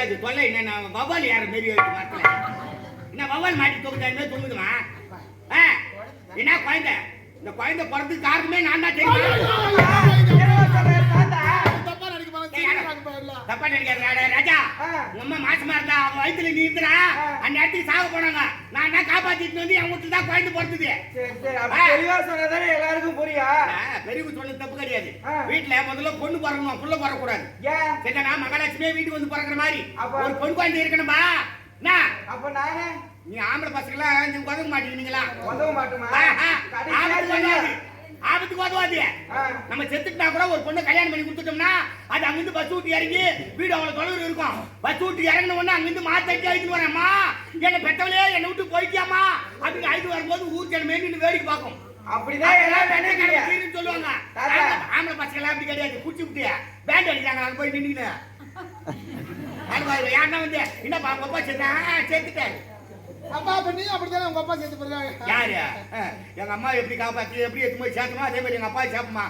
கிடையாது தொல்லை என்ன வவ்வால் யார மாரி வரல என்ன வவ்வால் மாட்டி தொங்குதாமே தொங்குதுமா என்ன குழந்தை இந்த குழந்தை பிறந்ததுக்கு காரணமே நான் தான் தெரியும் தப்பா நினைக்காத ராஜா உம்மா மாசமா இருந்தா அவன் வயித்துல நீ இருந்தா அந்த இடத்துக்கு சாக போனாங்க நான் தான் காப்பாத்திட்டு வந்து என் வீட்டுல தான் குழந்தை பிறந்தது தெளிவா சொன்னதானே எல்லாருக்கும் புரியும் பெரியவங்க சொன்னது தப்பு கிடையாது வீட்டுல முதல்ல பொண்ணு பிறக்கணும் புள்ள பிறக்கூடாது சரிண்ணா மகாலட்சுமியே வீட்டுக்கு வந்து பிறக்கிற மாதிரி ஒரு பொண்ணு குழந்தை இருக்கணும்பா என்ன அப்ப நானே நீ ஆம்பளை பசங்களா நீங்க உதவ மாட்டீங்களா உதவ மாட்டோமா ஆபத்துக்கு உதவாது நம்ம செத்துட்டா கூட ஒரு பொண்ணு கல்யாணம் பண்ணி கொடுத்துட்டோம்னா அது அங்கிருந்து பஸ் விட்டு இறங்கி வீடு அவ்வளவு தொலைவில் இருக்கும் பஸ் விட்டு இறங்கின உடனே அங்கிருந்து மாத்தட்டி அழித்து வரேம்மா என்ன பெற்றவளே என்னை விட்டு போயிட்டியாமா அப்படின்னு அழித்து வரும்போது ஊர் ஜனமே நின்று வேடிக்கை பார்க்கும் அப்படிதான் எல்லாம் சொல்லுவாங்க ஆம்பளை பசங்க எல்லாம் அப்படி கிடையாது குச்சி விட்டு பேண்ட் அடிக்கிறாங்க அங்க போய் நின்றுக்கிட்டு யாருன்னா வந்து என்னப்பா உங்க அப்பா சேர்த்துட்டாரு அப்பா பண்ணி அப்படிதான் உங்க அப்பா சேர்த்து போறாங்க யாரு எங்க அம்மா எப்படி காப்பாத்தி எப்படி எடுத்து போய் சேர்த்துமா அதே மாதிரி எங்க அப்பா சேர்ப்புமா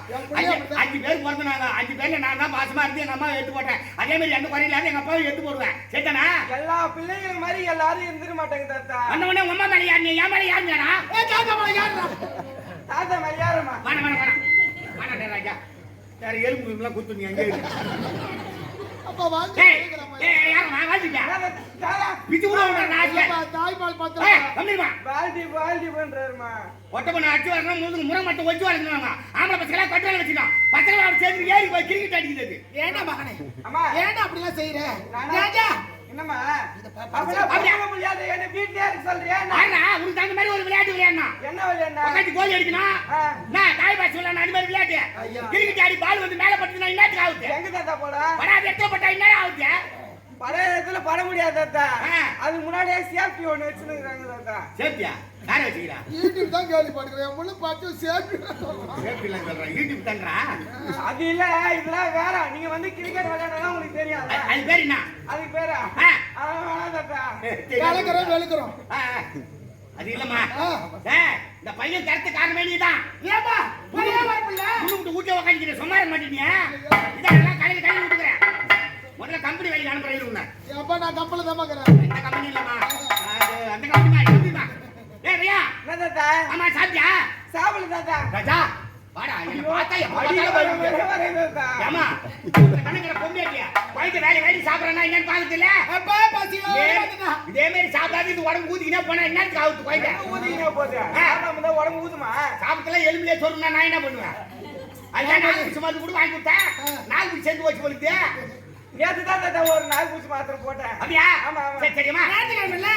5 பேர் பிறந்தாங்க 5 பேர்ல நான் தான் பாசமா இருந்து எங்க அம்மா எடுத்து போட்டேன் அதே மாதிரி எந்த குறையில எங்க அப்பாவை எடுத்து போடுவேன் சரிதானா எல்லா பிள்ளைகள் மாதிரி எல்லாரும் இருந்துட மாட்டாங்க தாத்தா அந்த உடனே உங்க அம்மா மேல யாரு என் மேல யாருங்கடா தாத்தா மேல யாருடா தாத்தா மேல யாருமா வேணா ராஜா வேற எலும்பு எல்லாம் குத்து நீ அங்கே அப்பா வாங்க யாரு நான் வாங்கிட்டேன் பிச்சு கூட தாய்பால் பாத்திரம் கம்மிமா பால்டி பண்றாருமா ஒட்ட பண்ண அடிச்சு வரணும் மூணு முறை மட்டும் வச்சு வரணும் ஆம்பளை பசங்களா கட்டல வச்சுக்கலாம் பசங்களா சேர்ந்து ஏறி போய் கிரிக்கெட் அடிக்கிறது ஏண்டா மகனே அம்மா ஏண்டா அப்படி எல்லாம் செய்யற ராஜா என்னம்மா அப்படியே முடியாது என்ன வீட்லயே சொல்றியா நான் உனக்கு அந்த மாதிரி ஒரு விளையாட்டு விளையாடணும் என்ன விளையாடணும் உட்காந்து கோல் அடிக்கணும் நான் தாய்பால் சொல்லணும் அந்த மாதிரி விளையாட்டு கிரிக்கெட் ஆடி பால் வந்து மேல பட்டுனா என்னத்துக்கு ஆகுது எங்க தாத்தா போடா படாது எத்தனை பட்டா என்ன ஆகுது பழைய இடத்துல பட முடியாது தாத்தா அது முன்னாடியே சேஃப்டி ஒன்று வச்சுருக்காங்க தாத்தா சேஃப்டியா யாரை வச்சுக்கிறா யூடியூப் தான் கேள்வி படுக்கிறேன் முழு பார்த்து சேஃப்டி சேஃப்டிலாம் சொல்றேன் யூடியூப் தான்றா அது இல்ல இதெல்லாம் வேற நீங்க வந்து கிரிக்கெட் விளையாடுறதா உங்களுக்கு தெரியும் அது பேர் என்ன அது பேரா வேணாம் தாத்தா வெளுக்கிறோம் அது இல்லம்மா இந்த பையன் கருத்து காரணமே நீதான் ஏப்பா புரியாம வரல உனக்கு ஊட்டி உக்காந்துக்கிற சும்மா மாட்டீங்க இதெல்லாம் கடையில் கை விட்டுக்கிறேன் முதல்ல கம்பெனி வேலைக்கு அனுப்புறேன் உன்னை அப்பா நான் கம்பெனி தான் பார்க்கறேன் இந்த கம்பெனி இல்லம்மா அந்த கம்பெனிமா ரியா என்ன தாத்தா ஆமா சாப்பிட்டியா சாப்பிடல தாத்தா ராஜா வாடா என்ன பார்த்தா ஏமா கணக்கிற பொம்மையா குழந்தை வேலை சாப்பிடறா என்னன்னு பாக்குறதுல அப்பா பசி இதே மாதிரி சாப்பிடாது இது உடம்பு ஊதிக்கினே போனா என்னன்னு ஆகுது குழந்தை ஊதிக்கினே போகுது நம்ம தான் உடம்பு ஊதுமா சாப்பிட்டல எலும்பிலே சொன்னா நான் என்ன பண்ணுவேன் அதுதான் நாக்கு சும்மா கூட வாங்கி கொடுத்தேன் நாக்கு சேர்ந்து வச்சு போடுது நேத்து தான் தாத்தா ஒரு நாள் பூச்சி மாத்திரம் போட்டேன் அப்படியா ஆமா ஆமா சரி சரிமா நேத்துக்கிழமைல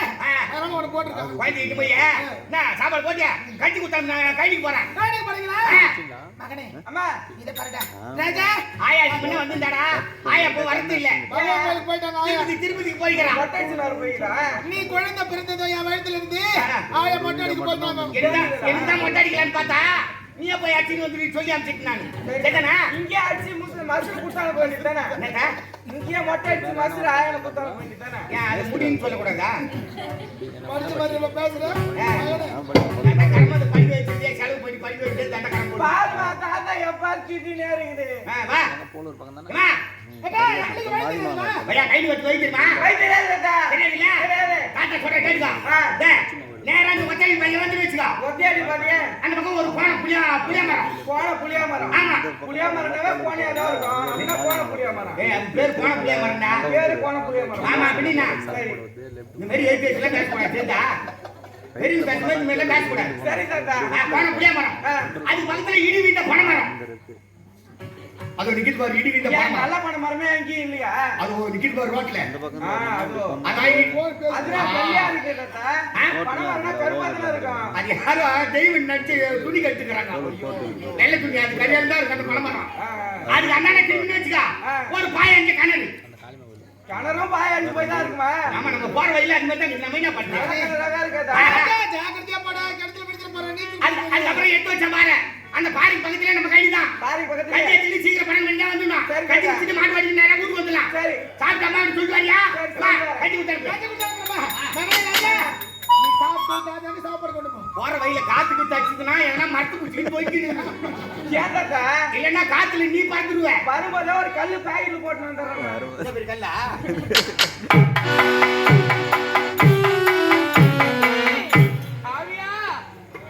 அதனால ஒரு போட்டுருக்கேன் குழந்தைகிட்ட போய் என்ன சாப்பாடு போட்டியா கட்டி கொடுத்தா நான் கைக்கு போறேன் கைக்கு போறீங்களா மகனே அம்மா இத பாருடா ராஜா ஆயா முன்ன வந்துடா ஆயா போ வரது இல்ல கோயிலுக்கு போய்ட்டாங்க ஆயா திருப்பதிக்கு போய்க்கறான் மொட்டைச்சினார் போய்க்கறா நீ குழந்தை பிறந்ததோ என் வயித்துல இருந்து ஆயா மொட்டை அடிக்க போய்ட்டாங்க என்ன மொட்டை அடிக்கலான்னு பார்த்தா நீயே போய் அடிச்சு வந்து சொல்லி அனுப்பிச்சிட்டு நான் சரிதானா இங்கே அடிச்சு மசுறு குத்தால போயிட்டானே என்னடா இங்கே மொட்டை அடிச்சு மசுறு ஆயன குத்தால போயிட்டானே ஏன் அது முடின்னு சொல்ல கூடாதா மறுச்சு மறுச்சு பேசுறேன் அந்த கர்மத்தை படி வச்சிட்டே செலவு பண்ணி படி வச்சிட்டே தண்ட கரம் போடு பாருமா தாத்தா எப்பா கிட்டினே இருக்குது வா போலூர் பக்கம் தானே வா ஏடா எனக்கு வைத்தியமா பையா கையில வச்சு வைத்தியமா வைத்தியல தாத்தா தெரியல தாத்தா சொல்ற கேளுங்க நேரா அந்த ஒத்தையடி பைய வந்து வெச்சுக்கோ ஒத்தையடி பைய அந்த பக்கம் ஒரு புளியா மரம் ஆமா புளியா மரம்னா கோணே ஏதோ இருக்கும் என்ன கோண புளியா மரம் ஏய் அது பேர் கோண புளியா மரம்டா பேர் கோண புளியா மரம் ஆமா அப்படினா சரி இந்த மாதிரி ஏபிஎஸ்ல பேச கூடாது தெரியுதா பெரிய பேசும்போது இந்த மாதிரி பேச கூடாது சரி தாத்தா கோண புளியா மரம் அது பக்கத்துல இடி வீட்ட பனை மரம் அது நிக்கிட் பார் இடி வீட்ட பனை நல்ல பனை மரமே அங்க இல்லையா அது நிக்கிட் பார் ரோட்ல இந்த பக்கம் அதுனா பெரியா இருக்கு தாத்தா பனை மரம்னா கருப்பாதல இருக்கும் அது யாரோ தெய்வம் நடிச்சு துணி கட்டுக்கறாங்க நல்ல துணி அது கரியால தான் இருக்கு அந்த பனை மரம் அது அண்ணானே திரும்பி வெச்சுக்கா ஒரு பாய அங்க கணரு கணரும் பாய அஞ்சு போய் தான் இருக்குமா ஆமா நம்ம போற வழியில அது மாதிரி நம்ம என்ன பண்றோம் ஜாக்கிரதையா போடா கிணத்துல பிடிச்சிர போற நீ அது அப்புறம் எடுத்து வச்ச பாரு அந்த பாரி பக்கத்துல நம்ம கைது தான் பாரி பக்கத்துல கையை எடுத்து சீக்கிரம் பணம் பண்ணா வந்துடணும் கட்டி வச்சுட்டு மாடு வாடி நேரா வீட்டுக்கு வந்துடலாம் சரி சாப்பிட்டு அம்மா சொல்லிட்டு வரியா கட்டி விட்டாருமா மகனே ராஜா நீ சாப்பிட்டு தாதாங்க சாப்பாடு கொண்டு போ போற வழியில காத்து குத்து அடிச்சுதுன்னா எல்லாம் மரத்து குடிச்சு போய்க்கிடு. ஏன் தாத்தா இல்லைன்னா காத்துல நீ பார்த்துருவ. வரும்போதே ஒரு கல்லு பாக்கெட்ல போட்டு வந்துடுறேன். இந்த பேர் கல்லா? ஆவியா,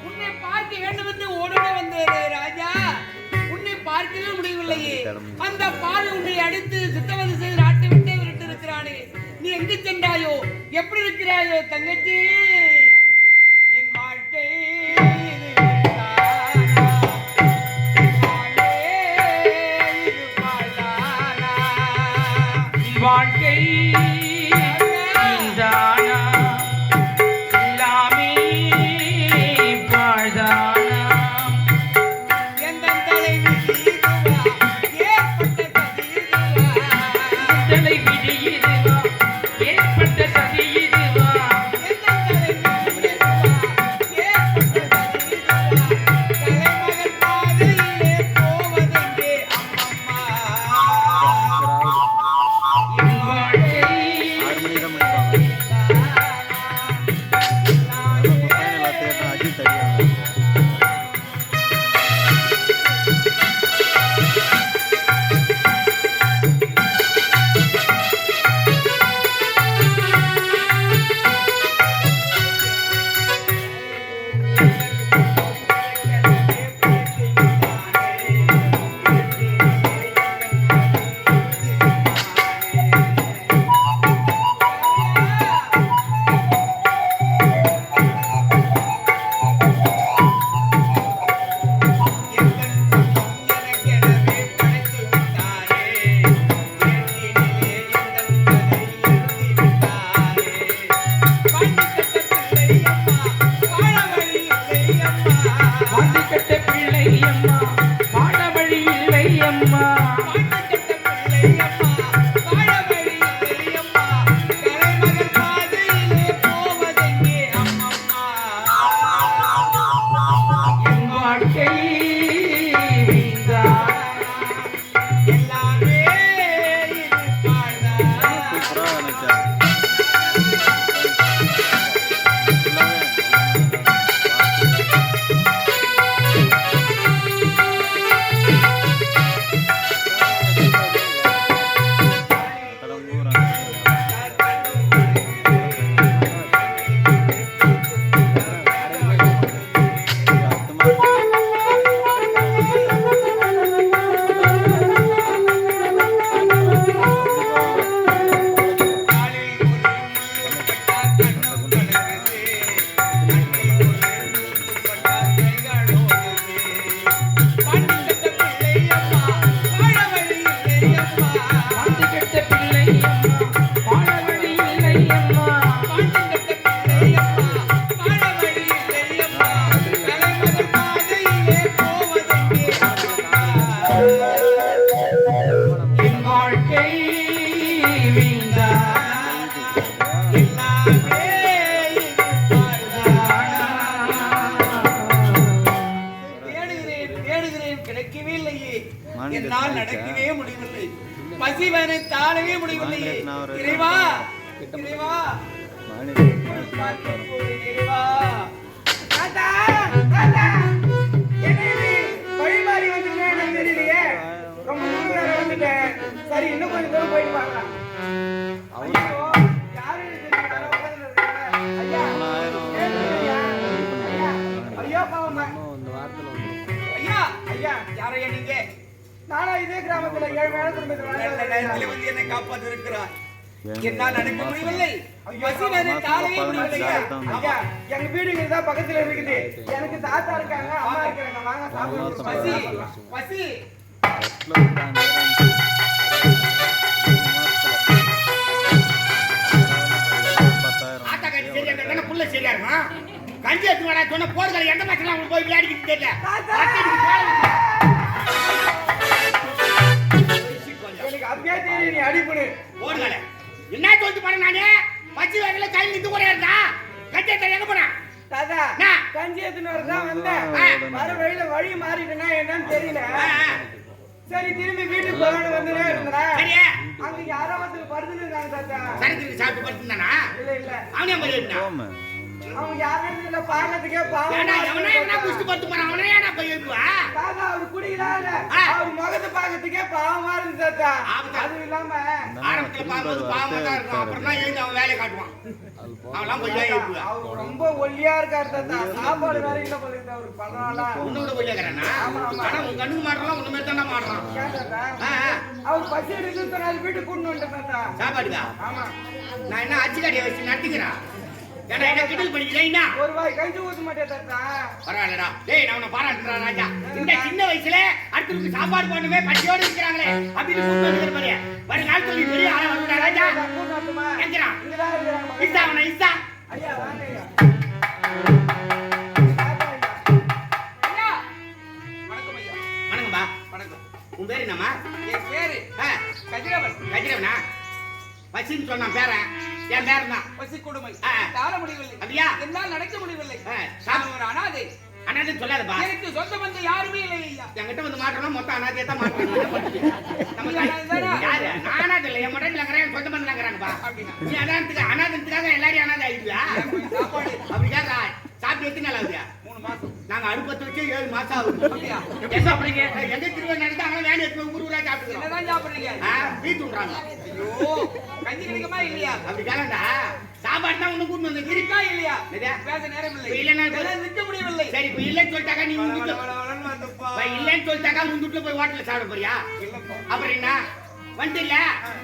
உன்னை பார்க்க வேண்டும் என்று ஓடவே வந்தேன் ராஜா. உன்னை பார்க்கவே முடியவில்லையே. அந்த பாவி உன்னை அடித்து சித்தவதை செய்து நாட்டை விட்டே விட்டு இருக்கிறானே. நீ எங்கு சென்றாயோ? எப்படி இருக்கிறாயோ தங்கச்சி? என் வாழ்க்கை இது தானா? நானே இது பாழானா? வாழ்க்கை தானா? எல்லாமே பாழானா? எந்தன் தலைவிதி இதுவா? ஏற்பட்ட சதி இதுவா? தலைவிதி இதுவா? ஏற்பட்ட சதி இதுவா? எந்தன் தலைவிதி இதுவா? ஏற்பட்ட சதி இதுவா? தலைமகன் பாதையிலே போவதெங்கே அம்மம்மா? என் வாழ்க்கை கிடைக்கவே இல்லையே. என்னால் நடக்கவே முடியவில்லை. பசிவனை தாழவே முடியவில்லையே. இறைவா, இறைவா, இறைவா. தாத்தா தாத்தா என்ன இது வழி மாறி வந்துருந்தா எனக்கு தெரியலையே. ரொம்ப தூரம் வந்துட்டேன். சரி இன்னும் கொஞ்சம் தூரம் போயிட்டு பார்க்கலாம். ஐயோ யாரும் தெரியல. ஐயா ஐயா ஐயா பாவமா ஐயா, ஐயா யாரையா நீங்க? நானா இதே கிராமத்துல 7 மேல நல்ல நேரத்தில் வந்து என்னை காப்பாற்றி இருக்கிறார். என்னால் நடக்க முடியவில்லை. ஐயோ, பசிவனை தாழவே முடியவில்லையா? ஐயா எங்க வீடுங்க தான் பக்கத்துல இருக்குது. எனக்கு தாத்தா இருக்காங்க, அம்மா இருக்காங்க. வாங்க சாப்பிடுவோம். பசி, பசி. ஆத்தா கட்டி சரியா இருந்தா புள்ள சரியா இருக்கும். கஞ்சி எடுத்து வரா சொன்ன போர்களை எந்த பக்கத்துல அவங்க போய் விளையாடிக்கிட்டு தெரியல. எனக்கு அப்படியே தெரியும் நீ அடிப்பணு போர்களை என்ன சொல்லிட்டு போறேன் நானு? பச்சை வகையில கை நின்று கூட இருந்தா கஞ்சி எடுத்து எங்க போனா? தாத்தா கஞ்சி எடுத்துன்னு வரதான் வந்தேன். வர வழியில வழி மாறிட்டுனா என்னன்னு தெரியல. சரி திரும்பி வீட்டுக்கு போகணும் வந்துனே இருந்தேன். சரியா? அங்க யாரோ ஒருத்தர் படுத்துன்னு இருக்காங்க தாத்தா. சரக்கு சாப்பிட்டு படுத்துனானா? இல்ல இல்ல அவனே மாதிரி இருந்தான். அவங்க யாருன்னு இல்ல பாக்கிறதுக்கே பாவம். ஏடா எவனா குஸ்தி பத்து போறான் அவனே ஏடா போய் எழுப்புவா? தாத்தா அவர் குடிக்கிறாரு. அவர் முகத்தை பாக்கிறதுக்கே பாவமா இருக்கு தாத்தா. அது இல்லாம ஆரம்பத்துல பாக்கும்போது பாவமா தான் இருக்கும். அப்புறம் தான் எழுந்து அவன் வேலையை காட்டுவான். அவன்லாம் போய் எழுப்புவா. அவர் ரொம்ப ஒல்லியா இருக்காரு தாத்தா. சாப்பாடு வேற இல்ல போல இருக்கு அவருக்கு பரவாயில்ல. உன்னோட ஒல்லியாக்கறானா? ஆனா உன் கண்ணுக்கு மாட்டறலாம் உன்ன மாதிரி தான மாட்டறான். அவர் பசி எடுத்து சொன்னாரு வீட்டுக்கு கூட்டிட்டு வந்துட்டேன் தாத்தா. சாப்பாடுக்கா? ஆமா. நான் என்ன அச்சி கடையை வச்சு நடத்திக்கிறேன். ஏடா என்ன கிண்டல் பண்ணிக்கிறீனா? ஒரு வாய் கஞ்சி ஊத்த மாட்டே தாத்தா. பரவாயில்லடா. டேய் நான் உன்னை பாராட்டுறேன் ராஜா. இந்த சின்ன வயசுல அடுத்தவங்களுக்கு சாப்பாடு போடணுமே பசியோட இருக்கிறாங்களே அப்படின்னு கூப்பிட்டு வந்துக்கிற பாரு. வருங்காலத்துல நீ பெரிய ஆளா வருவடா ராஜா. எங்கறான்? இங்கதான் இருக்காங்க. இஸ்ஸா அவனை இஸ்ஸா. ஐயா வாங்க ஐயா. ஐயா வணக்கம் ஐயா. வணக்கம்பா. வணக்கம். உன் பேர் என்னம்மா? என் பேரு கதிரவன். கதிரவனா? பசின்னு சொன்னான் பேரன். என் பேரன் தான். பசி கொடுமை. ஆ. தாழ முடியவில்லை. அப்படியா? என்னால் நடக்க முடியவில்லை. சாமி. நான் ஒரு அனாதை. அண்ணாந்து சொல்லாதப்பா. எனக்கு சொந்த பந்தம் யாருமே இல்லை ஐயா. என்கிட்ட வந்து மாட்டணும் மொத்தம் அனாதையை தான் மாட்டணும். நம்ம யாரு? நான் அனாதை இல்லை. என் மொட்டையில் இருக்கிறேன் சொந்த பந்தம் இருக்கிறாங்கப்பா. அப்படின்னா நீ அனாதத்துக்காக எல்லாரையும் அனாதை ஆயிடுவியா? சாப்பாடு அப்படி கேட்கா சாப்பிட்டு எத்தனை நாள் ஆகுது? 3 மாசம். நாங்க அடுப்பத்தை வச்சு 7 மாசம் ஆகுது. அப்படியா? எப்படி சாப்பிடுறீங்க? எங்க திரும்ப நடந்தாங்க வேலை எடுத்து ஊர் ஊரா சாப்பிட்டுக்கிறோம். என்னதான் சாப்பிடுறீங்க? வீட்டுன்றாங்க. ஐயோ கஞ்சி கிடைக்குமா இல்லையா? அப்படி கேளண்டா சாப்பாடு தான் ஒண்ணு கூட்டு வந்து இருக்கா இல்லையா? இல்லையா? பேச நேரம் இல்லை. இல்லைன்னா எல்லாம் நிற்க முடியவில்லை. சரி இப்ப இல்லைன்னு சொல்லிட்டாக்கா நீ உந்துட்டு வளவளன்னு வந்துப்பா. இல்லைன்னு சொல்லிட்டாக்கா உந்துட்டுல போய் ஹோட்டல்ல சாப்பிட போறியா? இல்லப்பா. அப்புறம் என்ன வந்து இல்ல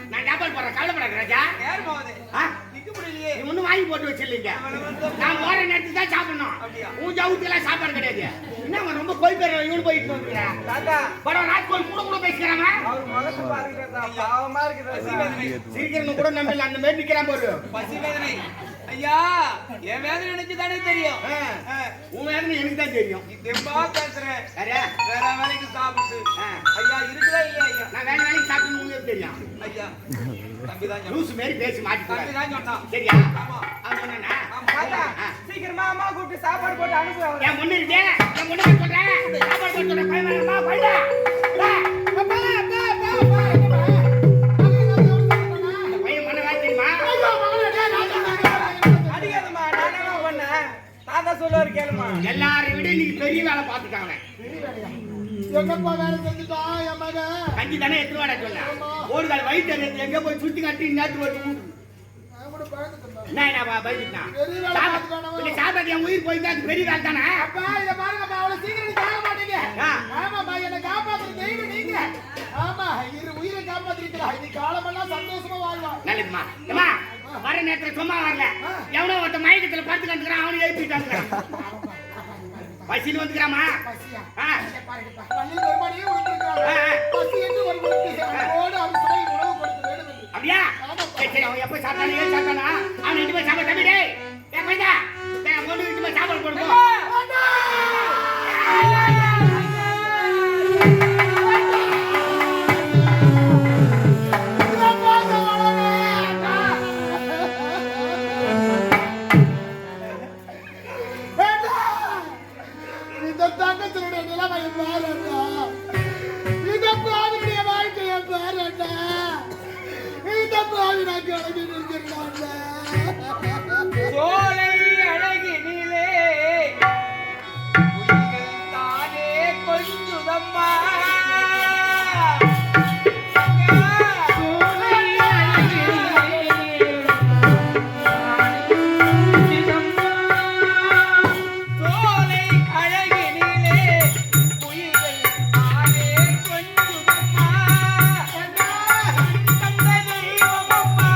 நான் டபுள் போடுறேன் கவலைப்படாத ராஜா. நேரம் ஆகுது. ஆ? நிற்க முடியலையே. நீ ஒண்ணும் வாங்கி போட்டு வச்சிருந்தீங்க. நான் போற நேரத்துக்கு தான் சாப்பிடணும். அப்படியா? உன் ஜவுத்துக்கெல்லாம் சாப்பாடு கிடையாது. என்ன அவன் ரொம்ப போய் பேர் இவனு போயிட்டு வந்துக்கிறேன். தாத்தா படம் நாட்கள் கூட கூட பேசிக்கிறாங்க. அவர் முகத்தை பாருங்க தாத்தா. பாவமா இருக்கு பசி தாத்தா. வேதனை. சிரிக்கிறவங்க கூட நம்பல அந்த மாதிரி நிக்கிறான் பாரு. பசி வேதனை. ஐயா என் வேதனை எனக்கு தானே தெரியும். உன் வேதனை எனக்கு தான் தெரியும். நீ தெம்பா பேசுற. சரி வேற வேலைக்கு சாப்பிட்டு. ஐயா இருக்குதா இல்லையா ஐயா? நான் வேலை வேலைக்கு சாப்பிட்டு உங்களுக்கு தெரியும். ஐயா தம்பி தான் சொன்னான். லூசு மாதிரி பேசி தம்பி மாட்டிக்கிறாங்க. தான் சொன்னான். சரியா? ஆமா. அவன் சொன்னா தாத்தா சீக்கிரமா அம்மா கூப்பிட்டு சாப்பாடு போட்டு அனுப்பு அவரை. என் முன்ன இருக்கே என் முன்ன சொல்றேன் சாப்பாடு போட்டு சொல்றேன் பயமா போயிடா பையன் மன வேலை தெரியுமா? அடிக்காதம்மா நான் என்ன பண்ணேன் தாத்தா சொல்லுவாரு கேளுமா. எல்லாரை விட நீ பெரிய வேலை பார்த்துட்டாங்க. என்னப்பா வேலை செஞ்சுட்டான் என் மகன்? கஞ்சி தானே எத்தனை வாடா சொன்ன ஒரு கால் வயிற்று எங்க போய் சுத்தி கட்டி நேற்று ஒரு வீடு நான் கூட பயந்துட்டேன்ப்பா. நான் பயந்துட்டான் பெரிய வேலை பார்த்துட்டானவன். சாப்பாடு என் உயிர் போய் தான் பெரிய வேலை தானே. அப்பா இதை பாருங்கப்பா அவ்வளவு சீக்கிரம் நீங்க ஆக மாட்டீங்க. ஆ. ஆமாப்பா என்னை காப்பாத்துற தெய்வம் நீங்க. ஆமா உயிரை காப்பாத்திருக்கிறா. இன்னைக்கு காலமெல்லாம் சந்தோஷமா வாழ்வான். நல்லதுமா ஏமா வர நேரத்துல சும்மா வரல எவனோ ஒருத்த மயக்கத்துல படுத்து கண்டுக்கிறான் அவனு எழுப்பிட்டாங்க பசின்னு வந்துக்கிறாமா பசியா? ஆ. இதை பாருங்கப்பா. பள்ளி பெருமானியே விழுந்திருக்காங்க. பசி என்று ஒரு விழுந்து அவனோடு அவன் சாய் உணவு கொடுக்க வேண்டும் என்று. அப்படியா சரி சரி அவன் எப்ப சாப்பிட்டானே ஏன் சாப்பிட்டானா அவன் இட்டு போய் சாப்பாடு தம்பி டேய் ஏன் போய்தா ஒன்று இட்டு போய் சாப்பாடு போடுவோம் இந்த தங்கத்தினுடைய நிலைமை பாருடா. இந்த பாவியுடைய வாழ்க்கையை பாருடா. இந்த பாவி நான் கிளம்பி நிற்கிறான்டா. சோலை அழகினிலே உயிர்கள் தானே கொஞ்சுதம்மா. சோலை அழகினிலே உயிர்கள் தானே கொஞ்சுதம்மா. கண்ட தெய்வமம்மா.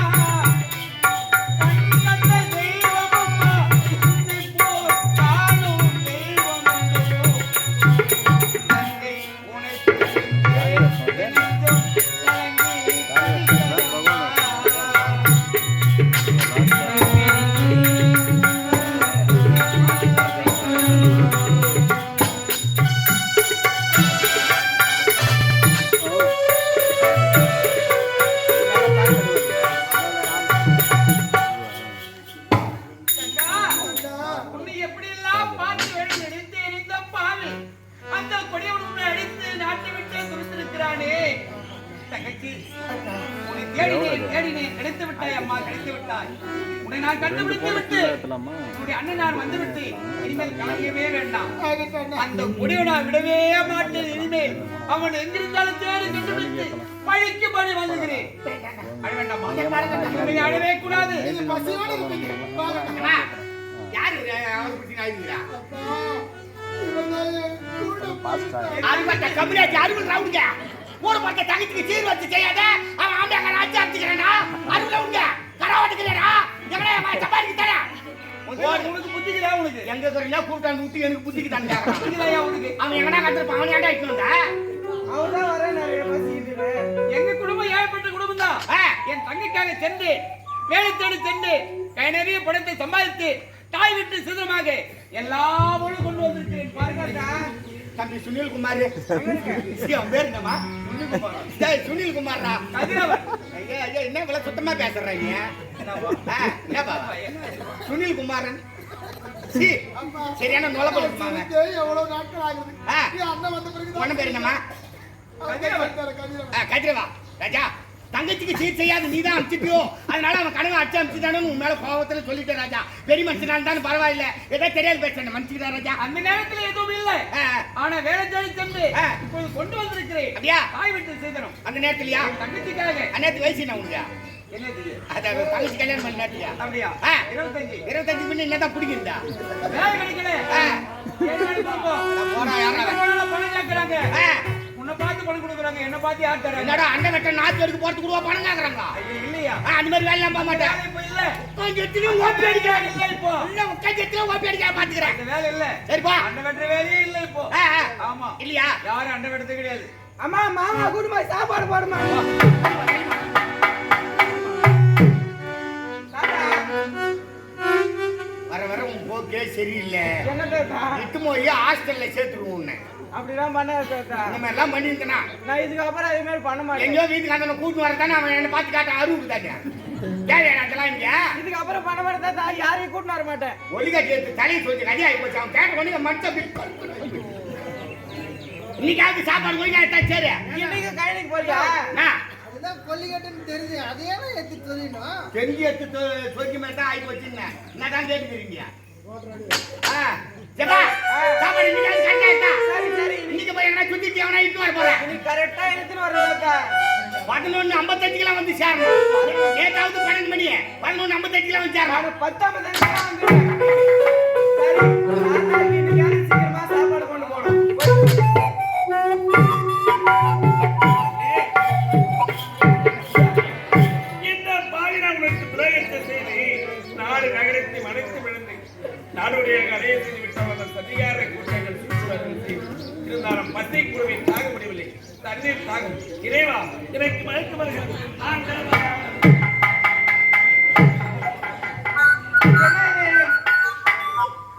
கண்ட தெய்வமம்மா. உன்னை போல் காணும் தெய்வமுண்டோ. தந்தை உனக்கு நெஞ்சம் கலங்கி கலங்கி உன்னை எப்படியெல்லாம் பார்த்து வேணும் நினைத்து எரிந்த பாவி அந்த கொடியவன் உன்னை அடித்து நாட்டை விட்டு துரத்திருக்கிறானே. தங்கச்சி உன்னை தேடினேன் கிடைத்து விட்டாய் அம்மா, கிடைத்து விட்டாய். உன்னை நான் கண்டுபிடித்து விட்டு உன்னுடைய அண்ணன் நான் வந்து விட்டு இனிமேல் கலங்கவே வேண்டாம். அந்த முடிவை நான் விடவே மாட்டேன். இனிமேல் அவன் எங்கிருந்தாலும் தேடி கண்டுபிடித்து பழிக்கு பழி வந்துகிறேன். அழ வேண்டாமா, இனிமேல் அழவே கூடாது. பசியோடு இருப்பீங்க. வாங்க. அம்மா, யாரு அவர் குட்டி நாயுங்களா? அறுபட்ட கம்யூனிட்டி அறுபது ரவுண்டுங்க. ஒரு பட்ட தங்கச்சிக்கு சீர் வச்சு செய்யாத அவன் ஆம்பியாங்க ராஜா அடிச்சுக்கிறேன்னா அறுபது ரவுண்டுங்க. கரவாட்டுக்கிறேனா எங்கடா சம்பாதிக்கு தரேன். உனக்கு புத்திக்கிறா? உனக்கு எங்க சொல்றீங்க கூட்டாண்டு விட்டு எனக்கு புத்திக்கு தந்தா புத்திக்கிறாயா? உனக்கு அவன் எங்கடா கத்துருப்பான்? அவன் ஏன்டா இட்டு வந்தா? அவர்தான் வர நிறைய பசிக்குது. எங்க குடும்பம் ஏற்பட்ட குடும்பம் தான். என் தங்கைக்காக சென்று வேலை தேடி சென்று கை நிறைய பணத்தை சம்பாதித்து தாய் விட்டு சிதறமாக எல்லாவோடும் கொண்டு வந்திருக்கிறேன். பாருங்க தம்பி சுனில் குமார். அவன் பேர் என்னமா? சுனில் குமார்டா. ஐயா ஐயா என்ன இவ்வளோ சுத்தமா பேசுறீங்க? என்னப்பா சுனில் குமாரன்? சரியான நுழப்பல் இருப்பாங்க. எவ்வளவு நாட்கள் ஆகுது. அண்ணன் வந்த பிறகு ஒன்னும் பேர் என்னமா? கதிரவா. ராஜா தங்கச்சிக்கு சீர் செய்யாது நீ தான் அனுப்பிச்சிட்டியோ, அதனால அவன் கனவை அடிச்சு அனுப்பிச்சுட்டானு உன் மேல கோபத்துல சொல்லிட்டேன் ராஜா. பெரிய மனுஷனால தான் பரவாயில்ல, ஏதோ தெரியாது பேசுறேன் மனுஷிக்கிறா ராஜா. அந்த நேரத்துல எதுவும் இல்லை. ஆனா வேலை தேடி சென்று இப்போது கொண்டு வந்திருக்கிறேன். அப்படியா? தாய் விட்டு செய்தனும் அந்த நேரத்துலயா? தங்கச்சிக்காக. அந்நேரத்து வயசு என்ன உனக்கு? என்னது? அதாவது தங்கச்சி கல்யாணம் பண்ண நேரத்துலயா? அப்படியா? 25 முன்ன என்னதான் பிடிக்குதா? வேலை கிடைக்கல. போனா யாரா பணம் கேட்கறாங்க. உன்னை பார்த்து பணம் கொடுக்குறாங்க, என்ன பார்த்து யார் தராங்க? என்னடா அண்டை வெட்ட நாத்து வரைக்கும் போறதுக்கு ரூபா பணம் கேக்குறாங்க. இல்லையா? அந்த மாதிரி வேலை எல்லாம் போக மாட்டேன். இப்ப இல்ல. கொஞ்சத்திலும் ஓப்பி அடிக்கிறாங்க. இல்ல இப்போ. இல்ல கொஞ்சத்திலும் ஓப்பி அடிக்க பாத்துக்கிறேன். அந்த வேலை இல்ல. சரிப்பா. அண்டை வெட்டுற வேலையே இல்ல இப்போ. ஆமா. இல்லையா? யாரும் அண்டை வெட்டது கிடையாது. அம்மா மாமா குடுமா சாப்பாடு போடுமா. வர வர உன் போக்கே சரியில்லை. என்ன தாத்தா? இட்டு போய் ஹாஸ்டல்ல சேர்த்துருவோம் உன்னை. அப்படிலாம் பண்ணாத தாத்தா. இந்த மாதிரி எல்லாம் பண்ணிருந்தனா நான் இதுக்கப்புறம் அதே மாதிரி பண்ண மாட்டேன். எங்கேயோ வீட்டுக்கு அந்த கூட்டு வரதானே அவன் என்ன பார்த்து காட்ட அருவுக்கு தாட்டியா அதெல்லாம் இங்க இதுக்கப்புறம் பண்ண மாட்டேன் தாத்தா. யாரையும் கூட்டின்னு வர மாட்டேன். ஒலிகா சேர்த்து தலையை சொல்லி கதையா போச்சு. அவன் கேட்ட கொண்டு மட்ட இன்னைக்காவது சாப்பாடு ஒழுங்கா எடுத்தா சரி. இன்னைக்கு கழனிக்கு போறியா? அதுதான் கொல்லிக்கட்டுன்னு தெரியுது. அதையே எடுத்து தெரியணும். தெரிஞ்சு எடுத்து சொக்கி மாதிரி தான் ஆகி வச்சிருந்தேன். என்னதான் கேட்டுக்கிறீங்க? சாப்பாடு இன்னைக்காவது கரெக்டா இருக்கா? சரி சரி. இன்னைக்கு போய் என்ன சுத்திட்டு அவனா இட்டு வர போறேன். நீ கரெக்டா எடுத்துன்னு வர தாத்தா. 11:55 வந்து சேரணும். நேத்தாவது 12 மணி 11:55 வந்து சேரணும். நான் 10:55 வந்துட்டேன். சரி நான் இன்னைக்கு யாரும் சீக்கிரமா சாப்பாடு கொண்டு போகணும். இந்த பாவினங்களுக்கு துரோகத்தை செய்து நாடு நகரத்தை மறைத்து விழுந்து நாடுடைய கரையை செய்து விட்டவர்கள் சதிகார கூட்டங்கள் இருந்தாலும் பச்சை குழுவை தாக முடியவில்லை. தண்ணீர் தாகும். இறைவா எனக்கு மயக்க வருகிறது.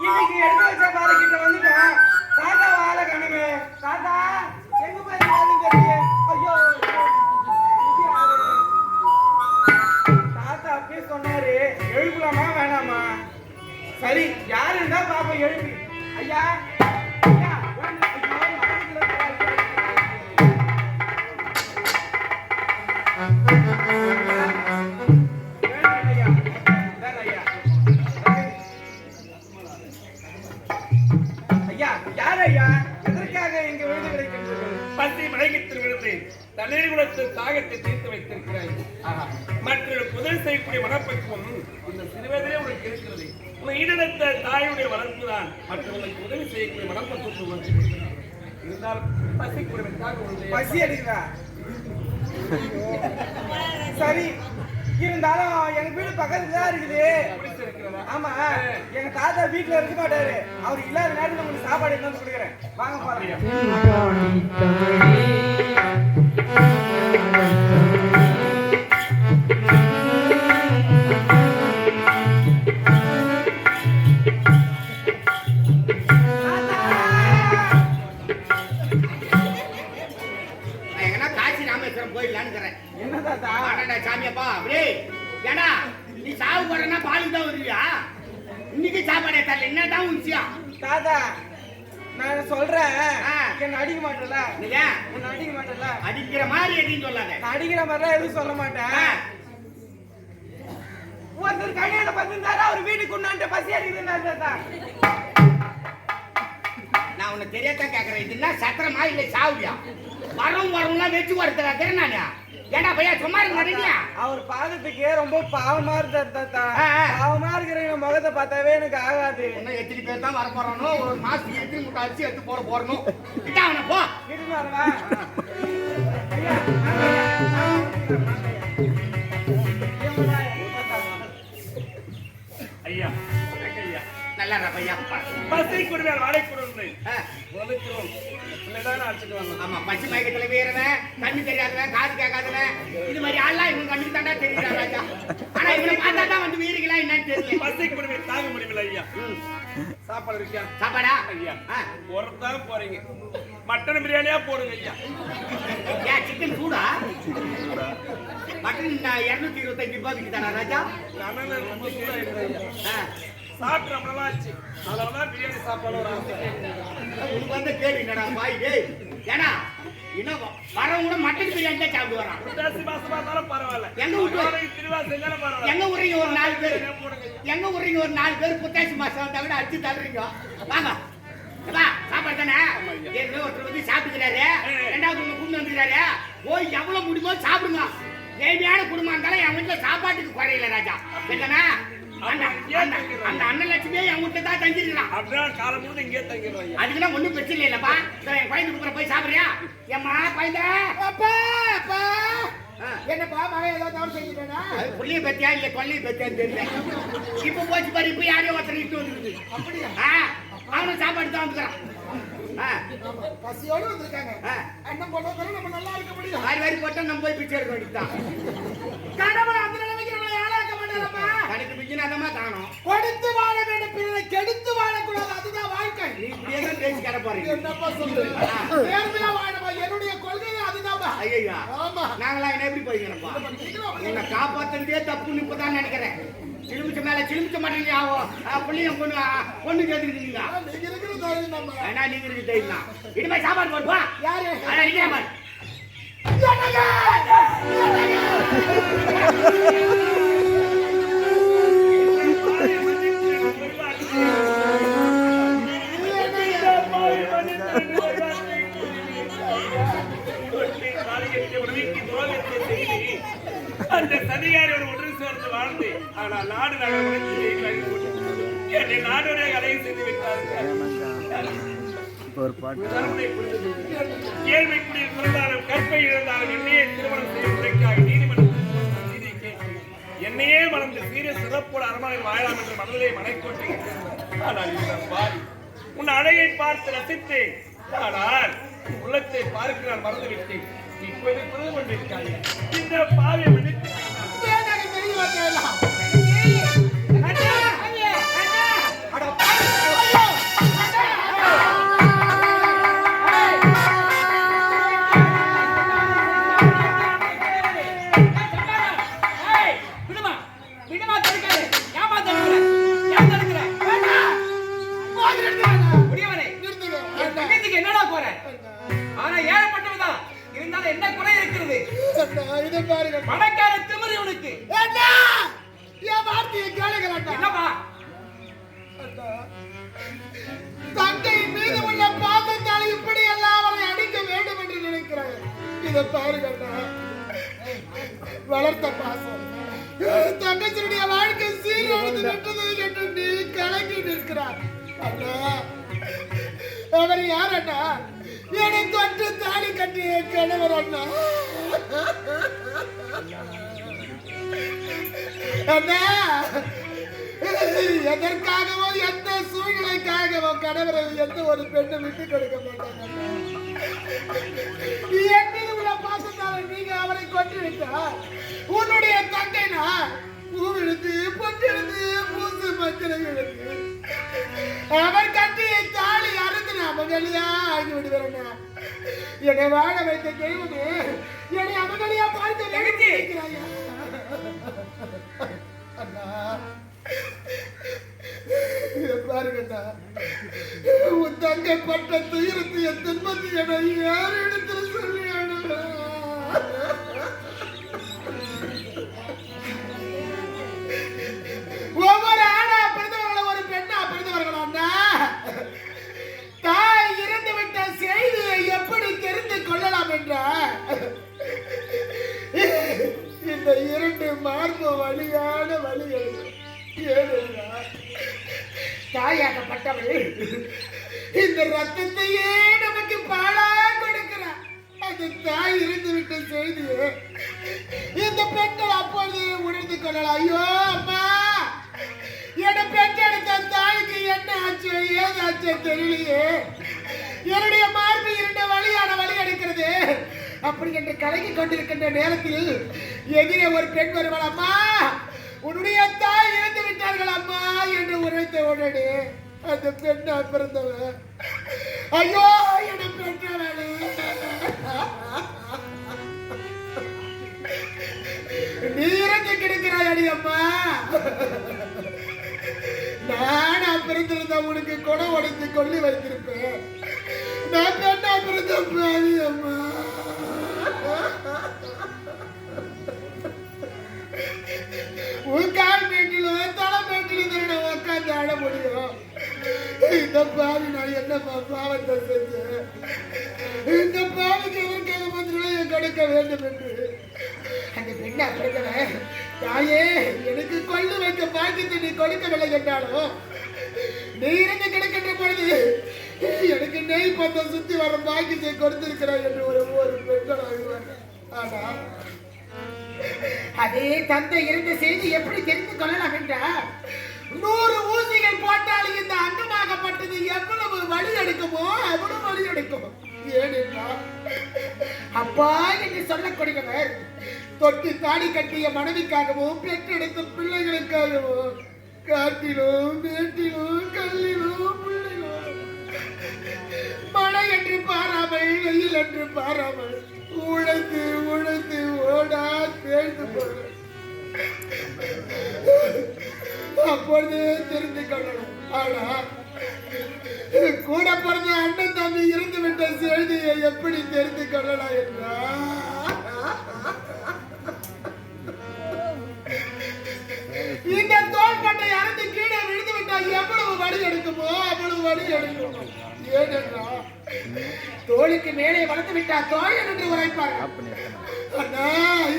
இன்னைக்கு எடுத்து வச்ச பாரு கிட்ட வந்துட்டோம். தாத்தா வாழ கணுமே. தாத்தா எங்க போய் வாழும் தெரியல. ஐயோ இது யாரு? தாத்தா அப்படியே சொன்னாரு, எழுப்பலாமா வேணாமா? சரி யாரு இருந்தா பாப்பா எழுப்பி. ஐயா ஐயா ஒண்ணு ஐயோ மரத்துல ஐயா யார் ஐயா? எதற்காக இங்க விழுந்து கிடைக்கின்றீர்கள்? பச்சை மயக்கத்தில் விழுந்து தண்ணீர் குளத்தில் தாகத்தை தீர்த்து வைத்திருக்கிறாய். மற்றொரு உதவி செய்யக்கூடிய மனப்பக்குவம் இந்த சிறுவதிலே உனக்கு இருக்கிறது. உன் ஈடெடுத்த தாயுடைய வளர்ப்புதான் மற்றவர்களுக்கு உதவி செய்யக்கூடிய மனப்பக்குவம் உனக்கு இருந்தாலும் பசிக்குரிய பசி அடிக்கிறா. சரி இருந்தாலும் எங்க வீடு பக்கத்துல தான் இருக்குது. ஆமா எங்க தாத்தா வீட்டுல இருக்க மாட்டாரு. அவர் இல்லாத நேரத்துல உங்களுக்கு சாப்பாடு எடுத்து வந்து கொடுக்குறேன். வாங்க போறேன். எங்கன்னா காசி ராமேஸ்வரம் போயிடலான்னு இருக்கிறேன். என்ன தாத்தா? ஆனாடா சாமியப்பா அப்படியே ஏடா நீ சாவு போடுறனா பாலுக்கு தான் வருவியா? இன்னைக்கு சாப்பாடே தரல. என்னதான் விஷயம்? தாத்தா நான் சொல்றேன் ஆ. என்ன அடிக்க மாட்டேன்ல இல்லையா? என்ன அடிக்க மாட்டேன்ல அடிக்கிற மாதிரி எதையும் சொல்லாத. நான் அடிக்கிற மாதிரிலாம் எதுவும் சொல்ல மாட்டேன் ஆ. ஒருத்தர் கல்யாணம் பண்ணிருந்தாரு அவர் வீட்டுக்கு கொண்டாண்டு பசி அடிக்குதுன்னா நான் உன்னை தெரியாதான் கேட்கறேன். இதுன்னா சத்திரமா இல்லை சாவுடியா? வரவங்கலாம் வச்சு வரதுக்காக நானு. ஏடா பையா சும்மா இருக்க மாட்டேங்கியா? அவர் பாக்கிறதுக்கே ரொம்ப பாவமா இருந்தார் தாத்தா. ஆ, ஆ. பாவமா இருக்கிற என் முகத்தை பார்த்தாவே எனக்கு ஆகாது. இன்னும் எத்தனை பேர் தான் வர போறானோ? ஒரு மாசத்துக்கு எத்தனை மூட்டை அரிசி எடுத்து போட போறணும். கிட்ட அவனை போ. வீட்டுக்கு வரவா ஐயா ஐயா வணக்கம் ஐயா. நல்லா இருடா பையா. பசை கொடுவேன் வாடகை கொடுவேன் ஆ. உழைக்கிறோம் இல்லைதான் அழைச்சிட்டு வரணும். ஆமா, பச்சை மயக்கத்துல வேறவன், கண்ணு தெரியாதவன், காது கேட்காதவன், இது மாதிரி ஆள்லாம் இவங்க கண்ணுக்கு தாண்டா தெரியுறாங்க ராஜா. ஆனா இவனை பார்த்தா தான் வந்து வீடுகளா என்னன்னு தெரியல. பசை கொடுவேன் தாங்க முடியல ஐயா. ம். சாப்பாடு இருக்கியா சாப்பாடா? ஐயா? ஆ. ஒருத்தான் போறீங்க மட்டன் பிரியாணியா போடுங்க ஐயா. ஏன் சிக்கன் சூடா? மட்டன் 225 ரூபாய்க்கு தானா ராஜா? நானும் ரொம்ப சூடா இருக்கிறேன் ஐயா. ஆ. சாப்பிட்டு ரொம்ப நாள் ஆச்சு. அதனாலதான் பிரியாணி சாப்பாடு ஒரு ஆசை. உனக்கு வந்து கேள்வி என்னடா பாய் டேய்? ஏன்னா இன்னும் வரவங்க கூட மட்டன் பிரியாணி தான் சாப்பிட்டு வரான். புரட்டாசி மாசமா இருந்தாலும் பரவாயில்ல. எங்க வீட்டு? நாளைக்கு திருவிழா செஞ்சாலும் பரவாயில்ல. எங்க ஊர்றீங்க ஒரு 4 பேர்? போடுங்க ஐயா. எங்க ஊர்றீங்க ஒரு 4 பேர்? புத்தாசி மாசம் வந்தா கூட அடிச்சு தள்ளுறீங்க. வாங்க ஏப்பா, சாப்பாடு தானே? ஏற்கனவே ஒருத்தர் வந்து சாப்பிட்டுக்கிறாரு, ரெண்டாவது ஒண்ணு கூண்டு வந்துக்கிறாரு. போய் எவ்வளவு முடியுமோ சாப்பிடுங்க. ஏழ்மையான குடும்பம் இருந்தாலும் என் வீட்டுல சாப்பாட்டுக்கு குறையில ராஜா. என்னன்னா அந்த அண்ணன் லட்சுமியே என் வீட்டுல தான் தங்கிருக்கிறான். அப்படின்னா காலம் முழுது இங்கே தங்கிடுவோம் ஐயா. அதுக்கெல்லாம் ஒண்ணும் பிரச்சனை இல்லப்பா. என் குழந்தை கொடுக்குற போய் சாப்பிடுறியா? ஏம்மா குழந்தை, அப்பா அப்பா ஆ. என்னப்பா மகன் ஏதோ தவறு செஞ்சுட்டேனா? அது புள்ளிய பத்தியா இல்ல கொல்லிய பத்தியான்னு தெரியல. இப்ப போச்சு பாரு, இப்ப யாரையோ ஒருத்தர் இட்டு வந்துருக்குது. அப்படியா? அவனும் சாப்பாடு தான் வந்துக்கிறான். பசியோடு வந்திருக்காங்க. ஆ. அண்ணன் போட்டோம் நம்ம நல்லா இருக்க முடியும். வாரி வாரி போட்டா நம்ம போய் பிச்சை எடுக்க வேண்டியதுதான். கடவுள் அந்த நிலைமைக்கு நம்மளை ஆளாக்க மாட்டாரப்பா. கணக்கு பிஞ்சினாதமா காணும். கொடுத்து வாழ வேண்டும், பிறரை கெடுத்து வாழக்கூடாது. அதுதான் வாழ்க்கை. நீ இப்படியே தான் பேசி கிடப்பாருங்க. என்னப்பா சொல்லு? நேர்மையா வாழணுமா? என்னுடைய கொள்கை அதுதான்ப்பா. ஐயா, ஆமா. நாங்களாம் என்ன எப்படி போய்க்கிறப்பா? உன்னை காப்பாத்துறதே தப்புன்னு இப்பதான் நினைக்கிறேன். சிலுமிச்ச மேல சிலுமிச்ச மாட்டேங்க பிள்ளைங்க பொண்ணு கேட்டுக்கிட்டீங்க. நீங்க இருக்கிற தைரியம் நம்ம. ஏன்னா நீங்க இருக்கு தைரியம். இனிமே சாப்பாடு போடுப்பா. யாரு? அதான் நிக்கிறேன் பாரு. அந்த சதிகாரியோட உடல் சேர்ந்து வாழ்ந்து ஆனால் நாடு என்னை நாடுடைய கதையை செய்து விட்டார்கள். ஏழ்மைக்குடியில் பிறந்தாலும் கற்பை இழந்தாலும் என்னையே திருமணம் செய்வதற்காக நீதிமன்றத்தில் கேட்டு என்னையே மறந்து சீரிய சிறப்போடு அரண்மனையில் வாழலாம் என்ற மனதிலே மனைக்கோட்டை. ஆனால் இந்த பாவி உன் அழகை பார்த்து ரசித்தேன். ஆனால் உள்ளத்தை பார்க்க நான் மறந்துவிட்டேன். இப்போது புரிந்து கொண்டிருக்காங்க. இந்த பாவியை மன்னித்து எனக்கு தெரிய மாட்டேன். என்ன குறை இருக்கிறது? இதை பாருங்க. பணக்கார திமிரு உனக்கு. அண்ணா, என் வார்த்தையை கேளுங்கள் அண்ணா. என்னப்பா? அண்ணா, தங்கையின் மீது உள்ள பாசத்தால் இப்படி எல்லாம் அவரை அடிக்க வேண்டும் என்று நினைக்கிறேன். இதை பாருங்க அண்ணா. வளர்த்த பாசம் தங்கச்சியுடைய வாழ்க்கை சீரழிந்து விட்டது என்று நீ கலங்கி நிற்கிறார். அண்ணா, அவர் யார் அண்ணா? என்னை தொட்டு தாலி கட்டிய கணவர் அண்ணா. அண்ணா, எதற்காகவோ எந்த சூழ்நிலைக்காகவோ கணவரை எந்த ஒரு பெண்ணை விட்டு கொடுக்க மாட்டாங்க. என் மீது உள்ள பாசத்தால நீங்க அவரை கொண்டு விட்டார். உன்னுடைய தங்கைனா பூவிழுத்து பொட்டெழுத்து பூசு மஞ்சளை எழுத்து அவர் கட்டிய தாலி அறுத்து அவங்களையா ஆகி விடுவேன். என்னை வாழ வைத்த தெய்வமே என்னை அவங்களையா பார்த்து நினைக்கிறாயா? அண்ணா, பாருங்கண்ணா, உன் தங்கை பட்ட துயரத்தை என் துன்பத்தை என யார் இடத்துல சொல்லி ஒவ்வொரு ஆணா பிறந்தவர்களும் ஒரு பெண்ணா பிறந்தவர்களா தாய் இறந்து விட்ட செய்தியை எப்படி தெரிந்து கொள்ளலாம் என்ற இந்த இரண்டு மார்பு வழியான வழிகள் தாயாகப்பட்டவள் இந்த ரத்தத்தையே நமக்கு பாழா கொடுக்கிறார். அந்த தாய் இருந்து விட்ட செய்தியை இந்த பெண்கள் அப்பொழுது உணர்ந்து கொள்ளலாம். ஐயோ அம்மா, என்னை பெற்றெடுத்த தாய்க்கு என்ன ஆச்சு ஏதாச்சு தெரியலையே, என்னுடைய மார்பு இரண்டு வழியான வழி எடுக்கிறது அப்படி என்று கலங்கி கொண்டிருக்கின்ற நேரத்தில் எதிரே ஒரு பெண் வருவாள். அம்மா, உன்னுடைய தாய் இறந்து விட்டார்கள் அம்மா என்று உரைத்த உடனே அந்த பெண்ணா பிறந்தவன், ஐயோ என்னை பெற்றவளே, நீ இறந்து கிடக்கிறாய் அடி அம்மா, நானா பிறந்திருந்தா உனக்கு கொடை உடைத்து கொள்ளி வைத்திருப்பேன், நான் பெண்ணா பிறந்த பாவி அம்மா. உட்கால் பேட்டிலும் தலை பேட்டிலும் உட்காந்து ஆட முடியும். இந்த பாவி நான் என்ன பாவத்தை செஞ்சேன், இந்த பாவிக்கு எதற்காக பதிலையும் கொடுக்க வேண்டும் என்று அந்த பெண்ணா பிறந்தவன், தாயே எனக்கு கொள்ளு வைக்க பாக்கியத்தை நீ கொடுக்கவில்லை என்றாலும் நீ இருந்து கிடக்கின்ற பொழுது எனக்கு நெய் பந்தம் சுத்தி வர பாக்கியத்தை கொடுத்திருக்கிறாய் என்று ஒரு பெண்கள். ஆனா அதே தந்தை இருந்த செய்தி எப்படி தெரிந்து கொள்ளலாம் என்றால் 100 ஊசிகள் போட்டால் இந்த அங்கமாகப்பட்டது எவ்வளவு வலி எடுக்குமோ அவ்வளவு வலி எடுக்கும். ஏனென்றால் அப்பா என்று சொல்லக்கூடியவர் தொட்டி தாடி கட்டிய மனைவிக்காகவும் பெற்றெடுத்த பிள்ளைகளுக்காகவும் காட்டிலும் வீட்டிலும் கல்லிலும் பிள்ளைகளும் மழை என்று பாராமல் வெயில் என்று பாராமல் உழைத்து உழைத்து ஓடா சேர்ந்து போன அப்பொழுது தெரிந்து கொள்ளணும். ஆனா கூட பிறந்த அண்ணன் தம்பி இருந்து விட்ட செய்தியை எப்படி தெரிந்து கொள்ளலாம் என்றால் இந்த தோள்பட்டை அறுந்து கீழே விழுந்து விட்டால் எவ்வளவு வலி எடுக்குமோ அவ்வளவு வலி எடுக்கும். ஏனென்றால் தோளுக்கு மேலே வளர்த்து விட்டா தோழன் என்று உரைப்பார்கள். அண்ணா,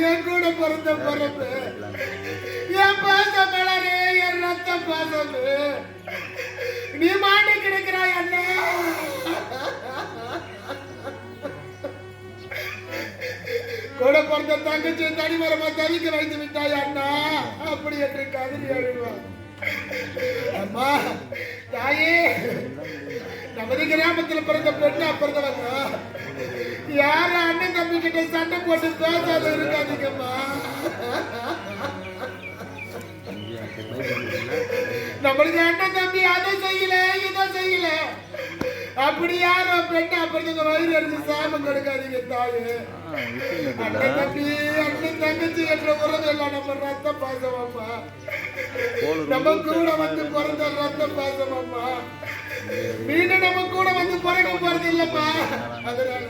என் கூட பிறந்த பிறப்பு, என் பாச மலரே, என் ரத்த பாசமே, நீ மாட்டி கிடக்கிறாய் அண்ணா. கூட பிறந்த தங்கச்சி தனிமரமா தவிக்க வைத்து விட்டாய் அண்ணா அப்படி என்று கதறி அழுவார். அம்மா, தாயே, நமது கிராமத்தில் பிறந்த பெண்ணா பிறந்தவங்க யார அண்ணன் தம்பி கிட்ட சண்டை போட்டு பேசாத இருக்காதீங்கம்மா. நம்மளுக்கு அண்ணன் தம்பி அதை செய்யல இதை செய்யல அப்படி யாரோ பெண்ணா பிறந்தவங்க வயிறு அடிச்சு சாபம் கொடுக்காதீங்க தாயே. அண்ணன் தம்பி அண்ணன் தங்கச்சி என்ற உறவு எல்லாம் நம்ம ரத்த பாசம் அம்மா, நம்ம கூட வந்து பிறந்த ரத்த பாசம் அம்மா, மீண்டும் நம்ம கூட வந்து பிறக்க போறது இல்லம்மா. அதனால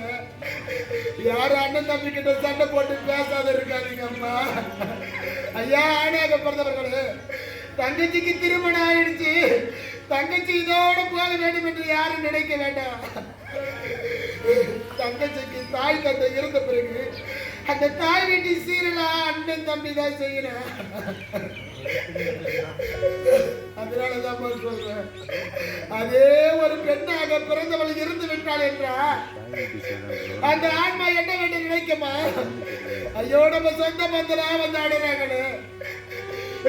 யாரும் அண்ணன் தம்பி கிட்ட சண்டை போட்டு பேசாத இருக்காதீங்க அம்மா. ஐயா, ஆணையாக பிறந்தவர்களே, தங்கச்சிக்கு திருமணம் ஆயிடுச்சு, தங்கச்சி இதோட போக வேண்டும் என்று யாரும் நினைக்க வேண்டாம். தங்கச்சிக்கு தாய் தந்தை இருந்த பிறகு அந்த தாய் வீட்டு சீரெல்லாம் அண்ணன் தம்பி தான் செய்யணும். அதனாலதான் சொல்றேன், அதே ஒரு பெண்ணாக பிறந்தவள் இருந்து விட்டாள் என்றால் அந்த ஆன்மா என்ன வேண்டும் நினைக்குமா? ஐயோ, நம்ம சொந்த பந்தலா வந்து ஆடுறாங்களே,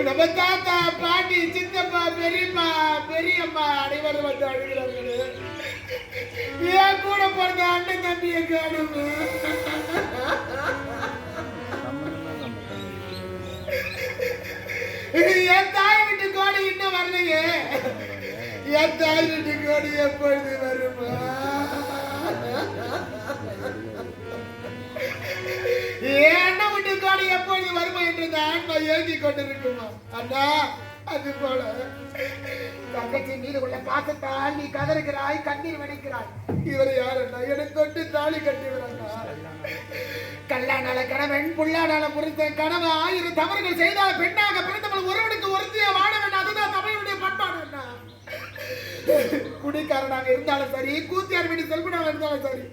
நம்ம தாத்தா பாட்டி சித்தப்பா பெரியப்பா பெரியம்மா அனைவரும் வந்து அழுகிறார்களே, ஏன் கூட பிறந்த அண்ணன் தம்பியை காணுங்க. என் தாய் வீட்டு கோடி இன்னும் வரலையே, என் தாய் வீட்டு கோடி எப்பொழுது வருமா? என் அண்ணன் வீட்டு கோடி எப்பொழுது வருமா என்று இந்த ஆன்மா ஏங்கி கொண்டிருக்குமா? அண்ணா, அது போல தங்கச்சி மீது உள்ள பாசத்தால் நீ கதறுகிறாய், கண்ணீர் வடிக்கிறாய். இவர் யாருன்னா என்னை தொட்டு தாலி கட்டிவிடா. கல்லானால கணவன், புல்லானால புரிந்தன் கணவன் 1000 தவறுகள் செய்தால் பெண்ணாக பிறந்தவள் ஒருவனுக்கு ஒருத்தியா வாழ வேண்டும். அதுதான் தமிழுடைய பண்பாடு. என்ன குடிக்காரனாக இருந்தாலும் சரி, கூத்தியார் வீடு செல்வனாக இருந்தாலும் சரி,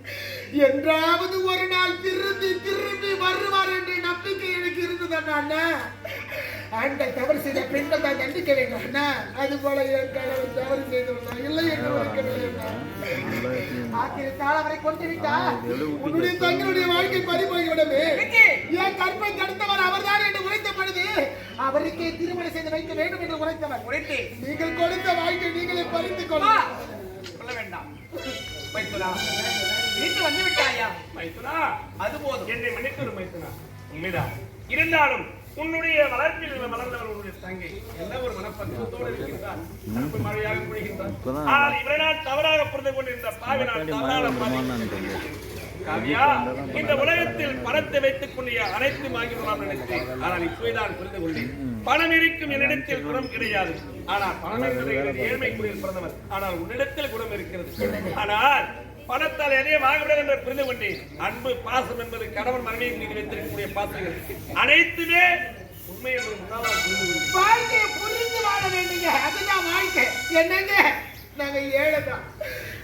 என்றாவது ஒரு நாள் திரும்பி திரும்பி வருவார் என்ற நம்பிக்கை எனக்கு இருந்தது அண்ணா. ஆண்கள் தவறு செய்த பெண்கள் தான் தண்டிக்க வேண்டும் அண்ணா. அது போல என் கணவன் தவறு செய்துள்ளார், இல்லை என்று ஆக்கிரத்தால் அவரை கொண்டு விட்டார். உன்னுடைய தங்களுடைய வாழ்க்கை பறிபோய்விடமே. என் கற்பை தடுத்தவர் அவர்தான் என்று உரைத்தப்படுது. அவருக்கே திருமணம் செய்து வைக்க வேண்டும் என்று உரைத்தவர். நீங்கள் கொடுத்த வாழ்க்கை நீங்களே பறித்துக் சொல்ல வேண்டாம். மைத்துனா, வீட்டு வந்து விட்டாயா? மைத்துனா, அது போதும். என்னை மன்னித்து மைத்துனா. உண்மைதான். இருந்தாலும் உன்னுடைய வளர்ப்பில் வளர்ந்தவர் உன்னுடைய தங்கை என்ன ஒரு மனப்பக்குவத்தோடு இருக்கின்றார். மழையாக பொழிகின்றார். ஆனால் இவரால் தவறாக புரிந்து கொண்டிருந்த பாவினால் தவறாக காவியா, இந்த உலகத்தில் பணத்தை வைத்துக் கொண்டு அனைத்து வாங்கிவிடலாம் நினைத்தேன். ஆனால் இப்போதான் புரிந்து கொண்டேன். பணம் இருக்கும் என்னிடத்தில் குணம் கிடையாது. ஆனால் பணம் என்பது ஏழ்மைக்குரிய பிறந்தவர். ஆனால் உன்னிடத்தில் குணம் இருக்கிறது. ஆனால் பணத்தால் எதையும் வாங்கவிட என்று புரிந்து கொண்டேன். அன்பு பாசம் என்பது கணவன் மனைவியின் மீது வைத்திருக்கக்கூடிய பாசங்கள் அனைத்துமே உண்மை என்பது முன்னாள் புரிந்து கொண்டேன். வாழ்க்கையை புரிந்து வாழ வேண்டிய அதுதான் வாழ்க்கை. என்னங்க நாங்க ஏழைதான்.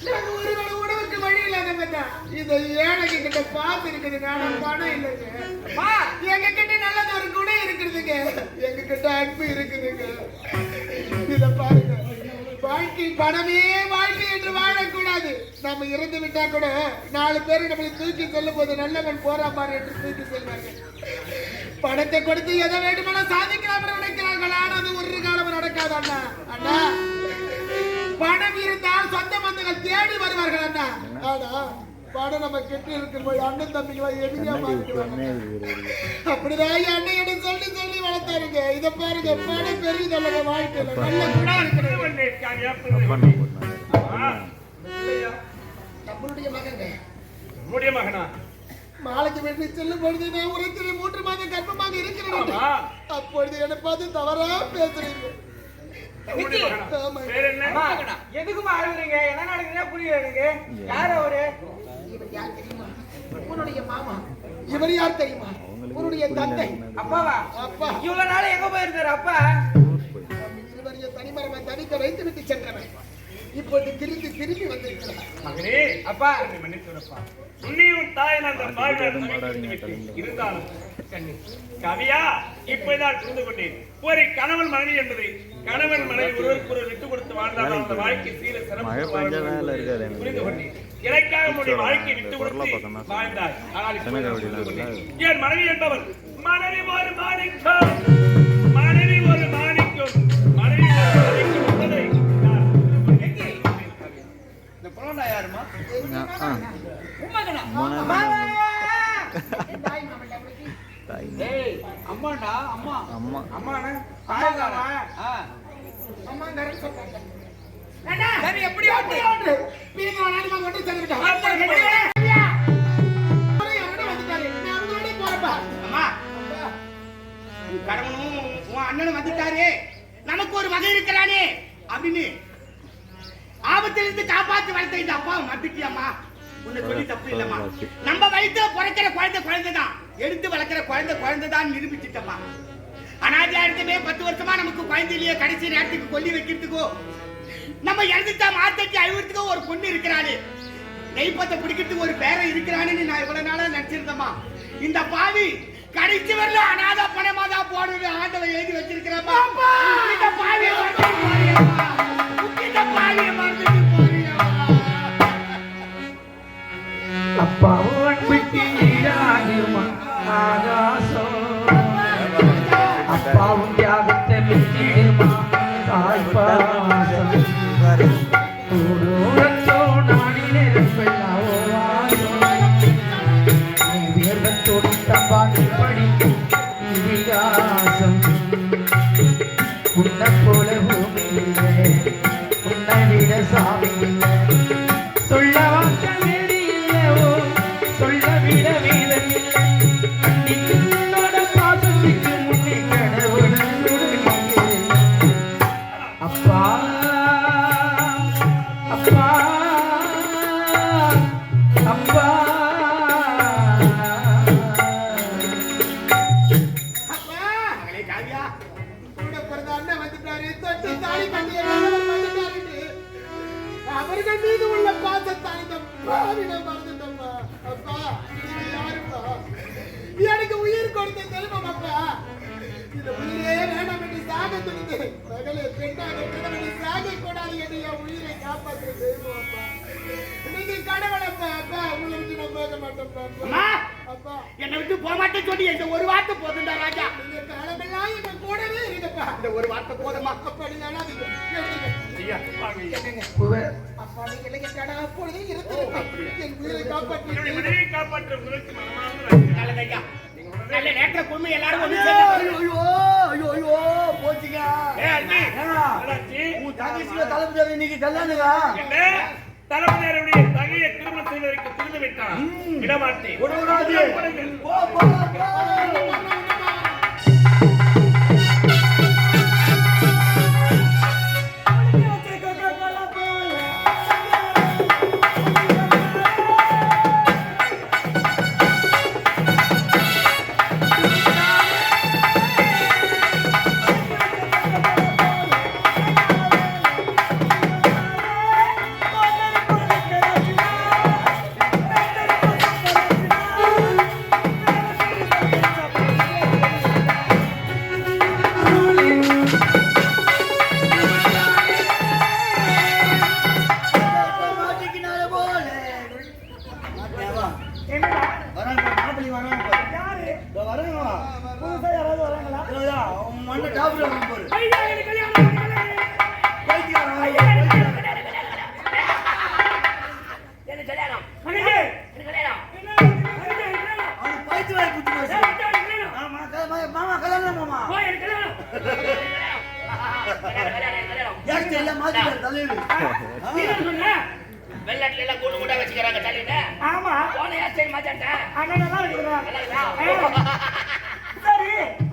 நாங்க ஒரு வேளை உணவுக்கு வழி இல்லாதவங்க தான். இந்த ஏழைங்க கிட்ட பாசம் இருக்குதுங்க, ஆனா பணம் இல்லைங்க. எங்க கிட்ட நல்லது ஒரு குணம் இருக்குதுங்க, எங்க கிட்ட அன்பு இருக்குதுங்க. இத பாருங்க, வாழ்க்கை பணமே வாழ்க்கை என்று வாழக்கூடாது. நம்ம இறந்து விட்டா கூட 4 பேர் நம்மளை தூக்கி செல்லும் போது நல்லவன் போறாமாறு என்று தூக்கி செல்வார்கள். பணத்தை கொடுத்து எதை வேண்டுமானால் சாதிக்கலாம் நினைக்கிறார்கள். ஆனால் அது ஒரு காலம் நடக்காது அண்ணா. அண்ணா, பணம் இருந்தால் சொந்த பந்தங்கள் தேடி வருவார்கள் அண்ணா. ஆனா பணம் நம்ம கெட்டு இருக்கும்போது அண்ணன் தம்பிகளை எதிரியா மாறிடுவாங்க. அப்படிதான் அண்ணன் என்ன சொல்லி சொல்லி வளர்த்தாருங்க. இதை பாருங்க, பணம் பெரியதல்ல வாழ்க்கையில நல்ல குணம் இருக்கிறது. நம்மளுடைய மகங்க, உன்னுடைய மகனா? மாலைக்கு வெற்றி செல்லும் பொழுது நான் உரைத்திலே 3 மாதம் கர்ப்பமாக இருக்கிறேன். அப்பொழுது என்னை பார்த்து தவறா பேசுறீங்க. எதுக்குமா அழுகுறீங்க? என்ன நடக்குதுன்னா புரியல எனக்கு. யார் அவரு? இவர் யார் தெரியுமா? உன்னுடைய மாமா. இவர் யார் தெரியுமா? உன்னுடைய தந்தை. அப்பாவா? அப்பா. இவ்வளவு நாள் எங்க போயிருந்தாரு அப்பா? இருவரையும் தனிமரமா தனிக்க வைத்து விட்டு சென்றவன் இப்போது திரும்பி வந்திருக்கிறார். மகனே, அப்பா மன்னிச்சுடப்பா. உன்னையும் தாய் நான் இருந்தாலும் கவியா இப்பதான் புரிந்து கொண்டேன். ஒரு கணவன் மனைவி என்பது கணவன் மனைவி ஒருவருக்கு விட்டு கொடுத்து வாழ்ந்தால் அந்த வாழ்க்கை சீர சிறப்பு புரிந்து கொண்டேன். எனக்காக உன்னுடைய வாழ்க்கை விட்டு கொடுத்து வாழ்ந்தாய். ஆனால் என் மனைவி என்பவர் மனைவி ஒரு மாணிக்கம், மனைவி ஒரு மாணிக்கம், மனைவி என்பதை இந்த புலனா யாருமா? ஏய், அம்மாடா, அம்மா. அம்மாண்ணா சரி, எப்படி வந்து கடவுளும் உன் அண்ணனும் வந்துட்டாரு, நமக்கு ஒரு வகை இருக்கிறானே அப்படின்னு ஆபத்திலிருந்து காப்பாத்தி வளர்த்த இந்த அப்பாவை மத்திட்டியம்மா. உன்னை சொல்லி தப்பு இல்லம்மா. நம்ம வயிற்றுல பிறக்கிற குழந்தைதான், எடுத்து வளர்க்கிற குழந்தைதான் நிரூபிச்சுட்டம்மா. அனாதையா இருந்தமே 10 வருஷமா நமக்கு குழந்தை இல்லையே, கடைசி நேரத்துக்கு கொல்லி வைக்கிறதுக்கோ நம்ம இறந்துட்டா மாத்தட்டி அழுவுறதுக்கோ ஒரு பொண்ணு இருக்கிறாரு, நெய்ப்பத்தை பிடிக்கிறதுக்கு ஒரு பேரை இருக்கிறான்னு நான் இவ்வளவு நாளா நினைச்சிருந்தேம்மா. இந்த பாவி கடைசி வரல அனாதை பணமாதான் போடுறது ஆண்டவன் எழுதி வச்சிருக்கிறப்பா. இந்த பாவியை அப்பாவும் அன்பிற்கு ஈடாகுமா ஆகாசம், அப்பாவும் தியாகத்தை மிஞ்சிடுமா தாய்ப்பாசம், ஊரோ நாடிலே வியர்வத்தோடு தப்பாது படிக்கும் இதிகாசம், உன்னை போல பூமி இல்லை, உன்னை விட சாமி இல்லை, சொல்ல வாக்க வேடி இல்லவோ, சொல்ல விட வீதம் இல்லை, அன்னைக்கு உன்னோட பாசத்துக்கு முன்னே கடவுள் அவர்கள் மீது உள்ள பாசத்தை இந்த பாவினை மறந்துட்டோம்மா. அப்பா நீங்க யாருப்பா? எனக்கு உயிர் கொடுத்த தெய்வம் அப்பா. இந்த உயிரே வேண்டாம் என்று சாக துணிந்து மகளே பெண்ணாக பிறகு சாக கூடாது என்று என் உயிரை காப்பாற்ற தெய்வம் அப்பா. நீங்க கடவுள் அப்பா. அப்பா உங்களை விட்டு நான் போக மாட்டோம்ப்பா. அம்மா, அப்பா என்னை விட்டு போக மாட்டேன்னு சொல்லி இந்த ஒரு வார்த்தை போதுண்டா ராஜா. நீங்க காலமெல்லாம் எங்க கூடவே இருங்கப்பா. இந்த ஒரு வார்த்தை போதுமா? அப்பா நீங்க அழாதீங்க. எழுதுங்க. ஐயா வாங்க ஐயா. அப்பா நீங்க இல்லைங்க கடா அப்பொழுதே இருந்திருப்பா. என் உயிரை காப்பாற்றி என்னுடைய மனைவியை காப்பாற்ற உங்களுக்கு மனமார்ந்த நன்றி. நல்லது ஐயா. நல்ல நேரத்துல குடும்பம் எல்லாரும் ஒண்ணு சேர்ந்து போச்சுங்க. ஏய் அண்ணி, என்னாச்சு? தலைப்பு இன்னைக்கு கல்யாணங்க. என்ன? தளபதியாருடைய தகையை திருமணம் செய்வதற்கு திருந்து விட்டான். விடமாட்டேன். வெள்ளாட்டுல எல்லாம் கூடு கூடா வச்சுக்கிறாங்க தலையில. ஆமா போன யார் மாட்டாண்டா அண்ணன் நல்லா இருக்குதா? சரி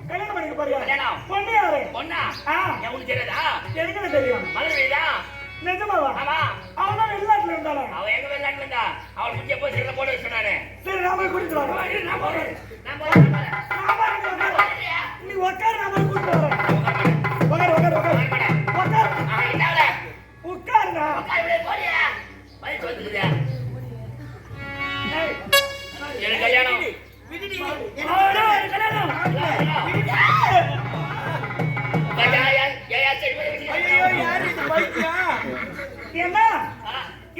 கல்யாணம் பண்ணிக்க போறியா? கல்யாணம். பொண்ணு யாரு? பொண்ணா? ஆ, எனக்கு தெரியாதா? எனக்கு தெரியும். மதுரையா? நிஜமாவா? ஆமா. அவன் தான் வெளிநாட்டுல இருந்தாளே. அவ எங்க வெள்ளாட்டுல இருந்தா? அவள் முக்கிய போய் சிறுல போட சொன்னானே. சரி நாம கூட்டிட்டு வரோம். நான் போறேன். நான் போறேன். நீ உட்கார், நாம கூட்டிட்டு வரோம். உட்கார் உட்கார் உட்கார் உட்கார். உட்காருடா. எனக்கு கல்யாணம். ஏன்னா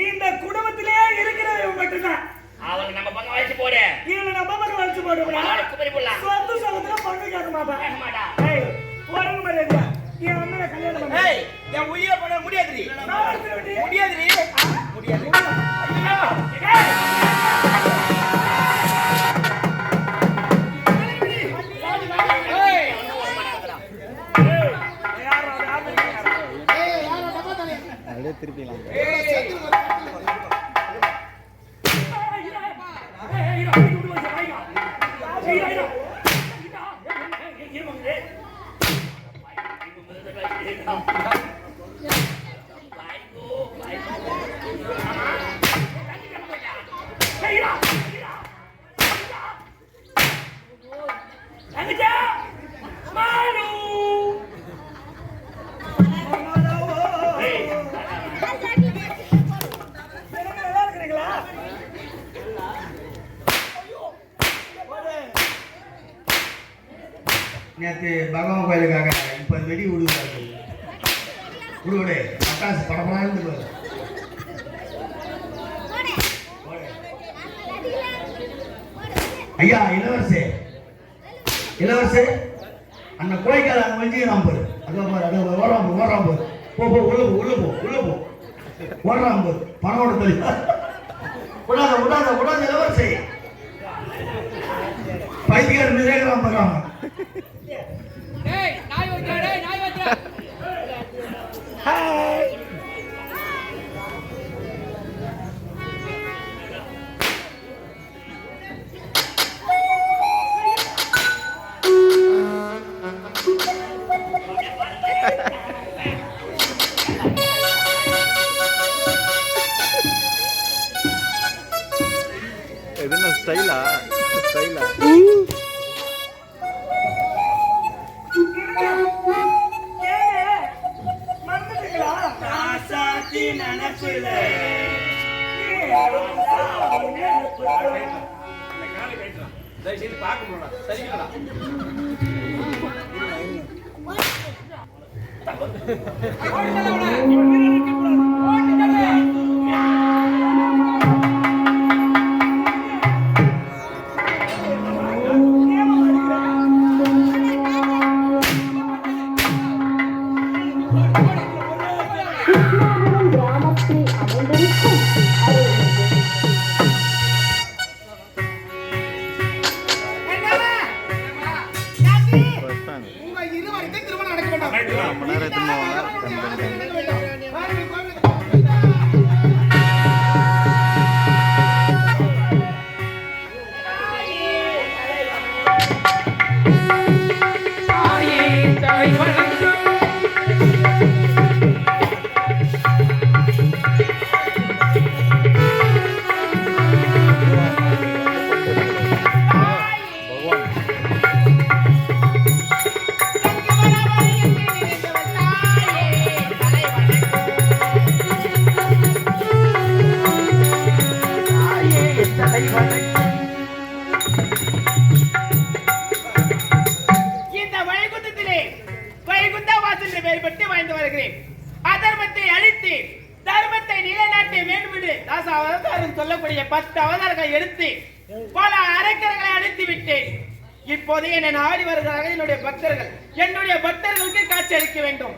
இந்த குடும்பத்திலே இருக்கிறவங்க மட்டும்தான். அவளுக்கு நம்ம பக்கம் வச்சு போடு. இதுல நம்ம பக்கம் வச்சு போடுவோம். சொத்து சொத்துல பங்கு கேட்க மாட்டான். உடம்பு மரியாதையா என் அண்ணனை கல்யாணம் பண்ண. என் உயிரை பண்ண முடியாதுடி. முடியாதுடி. முடியாது. அப்படியே திருப்பிக்கலாம். நேற்று பகவான் கோயிலுக்காக இப்போ வெடி விடுவாரு விடுவிடு பட்டாசு படப்படாது ஐயா இளவரசே இளவரசே அந்த கோயிக்கால அங்கே வஞ்சிக்கிறான் பாரு அதோ பாரு அதோ ஓடுறான் பாரு போ போ உள்ள போ ஓடுறான் பாரு பணம் கொடுத்தது விடாத இளவரசே பைத்தியார் நிறைவேறான் பாருங்க என்ன ஸ்டைலா மறந்துட்டீங்களா? நினைப்புல ஓடி தள்ள அவனை. ஓடி தள்ள. கிராமத்தில் அமைந்திருக்கும் உங்க இருவருக்கும் திருமணம் நடக்க வேண்டும். ரொம்ப நேரம் எத்தனை தாயே தலை வணங்கும். இந்த வைகுந்தத்திலே வைகுந்த வாசல் என்ற பெயர் பெற்று வாழ்ந்து வருகிறேன். அதர்மத்தை அழித்து தர்மத்தை நிலைநாட்ட வேண்டும் என்று தாச அவதாரம் சொல்லக்கூடிய 10 அவதாரங்களை எடுத்து பல அரக்கர்களை அழித்து விட்டேன். இப்போது என்னை நாடி வருகிறார்கள் என்னுடைய பக்தர்கள். என்னுடைய பக்தர்களுக்கு காட்சி அளிக்க வேண்டும்.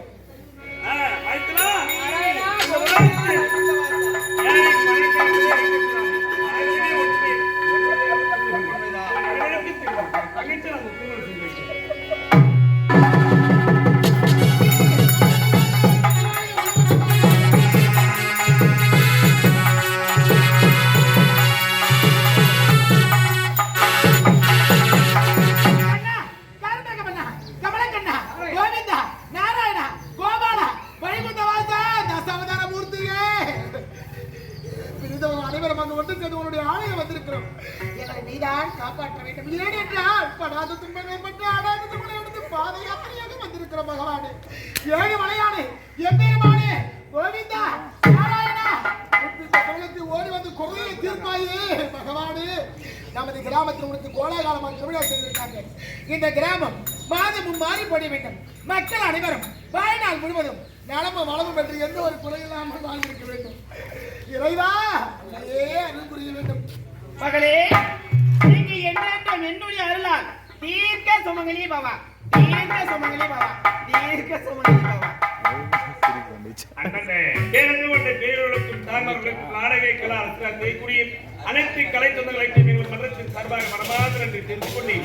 காப்பாற்ற வேண்டும். ஏனென்றால் படாத துன்பங்கள் பற்றி ஆடாத துன்பங்களை எடுத்து பாத யாத்திரையாக வந்திருக்கிற பகவானே, ஏழு மலையானே, எம்பெருமானே, கோவிந்தா, நாராயணா, ஓடி வந்து குறையை தீர்ப்பாயே பகவானே. நமது கிராமத்தில் உனக்கு கோலாகாலமாக திருவிழா செய்திருக்காங்க. இந்த கிராமம் மாதமும் மாறிப்பட வேண்டும். மக்கள் அனைவரும் வாழ்நாள் முழுவதும் நலமும் வளமும் என்று எந்த ஒரு குறையில்லாமல் வாழ்ந்திருக்க வேண்டும். இறைவா அருள் புரிய வேண்டும். மகளே, நீங்க என்றென்றும் என்னுடைய அருளால் தீர்க்க சுமங்கலி பவா, தீர்க்க சுமங்கலி பவா, தீர்க்க சுமங்கலி பவா. அனைத்து கலை சொந்தங்களையும் எங்கள் மன்றத்தின் சார்பாக மனமார்ந்த நன்றி தெரிந்து கொண்டு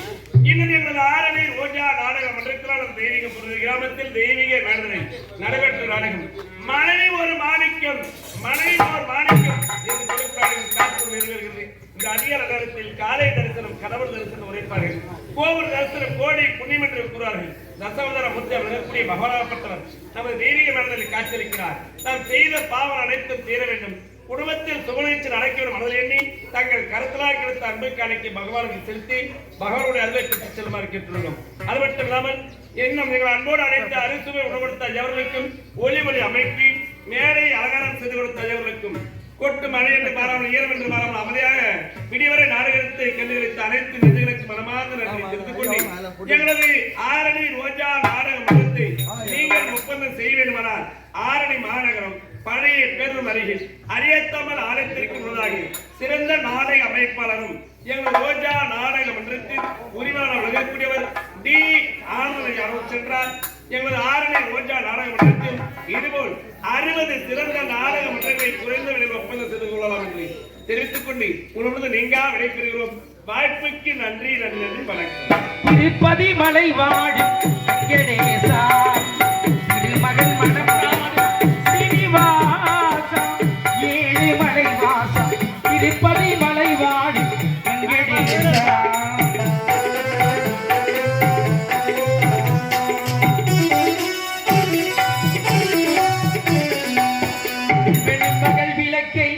இன்னும் எங்கள் ஆரணி ரோஜா நாடக மன்றத்தினால் தெய்வீக பொருள் கிராமத்தில் தெய்வீக வேண்டனை நடைபெற்ற நாடகம் மனைவி ஒரு மாணிக்கம், மனைவி ஒரு மாணிக்கம் என்று கொடுப்பார்கள். காப்பு நிறைவேறுகிறது. இந்த அதிகார நேரத்தில் காலை தரிசனம், கடவுள் தரிசனம் உரைப்பார்கள். கோவில் தரிசனம் கோடி புண்ணியம் என்று கூறுவார்கள். தசவதார முத்தி அவர்களுக்குரிய பகவானப்பட்டவர் நமது தெய்வீக மனதில் காட்சியளிக்கிறார். நாம் செய்த பாவம் அனைத்தும் தீர வேண்டும். குடும்பத்தில் சுகநிகழ்ச்சி நடக்க மனதில் எண்ணி தங்கள் கருத்தலாக கிடைத்த அன்புக்கு அழைக்கி பகவானுக்கு செலுத்தி பகவானுடைய அருளை பெற்று செல்லுமாறு கேட்டுள்ளோம். அது மட்டும் இல்லாமல் இன்னும் நீங்கள் அன்போடு அழைத்த அரிசுவை உணவெடுத்த ஐயவர்களுக்கும் ஒலி ஒலி அமைப்பி மேடை அலங்காரம் செய்து கொடுத்த ஐயவர்களுக்கும் கொட்டு மழை என்று மாறாமல் ஈரம் என்று மாறாமல் அமைதியாக விடிவரை நாடகத்தை கண்டுகளித்த அனைத்து நெஞ்சுகளுக்கு மனமார்ந்த நன்றி தெரிந்து கொண்டு எங்களது ஆரணி ரோஜா நாடக மன்றத்தை நீங்கள் ஒப்பந்தம் செய்ய வேண்டுமானால் ஆரணி மாநகரம் பழைய பேருந்து அருகில் அரியத்தமிழ் ஆலயத்திற்கு முன்னதாக சிறந்த நாடக அமைப்பாளரும் எங்கள் ரோஜா நாடக மன்றத்தின் உரிமையாளர் வழங்கக்கூடியவர் டி ஆனந்த் அவர் சென்றார். எங்களது ஆரணி ரோஜா நாடக மன்றத்தில் இதுபோல் 60 சிறந்த நாடக மன்றங்களை குறைந்த விலையில் ஒப்பந்தம் செய்து கொள்ளலாம் என்று தெரிவித்துக் கொண்டு உங்களது நீங்க விடைபெறுகிறோம். வாய்ப்புக்கு நன்றி நன்றி நன்றி வணக்கம். திருப்பதி மலை வாடி கணேசா, திருமகன் மணப்பாடு ஸ்ரீனிவாசா, ஏழு மலை வாசா, திருப்பதி மலை வாடி கணேசா. பெருமகள் விளக்கை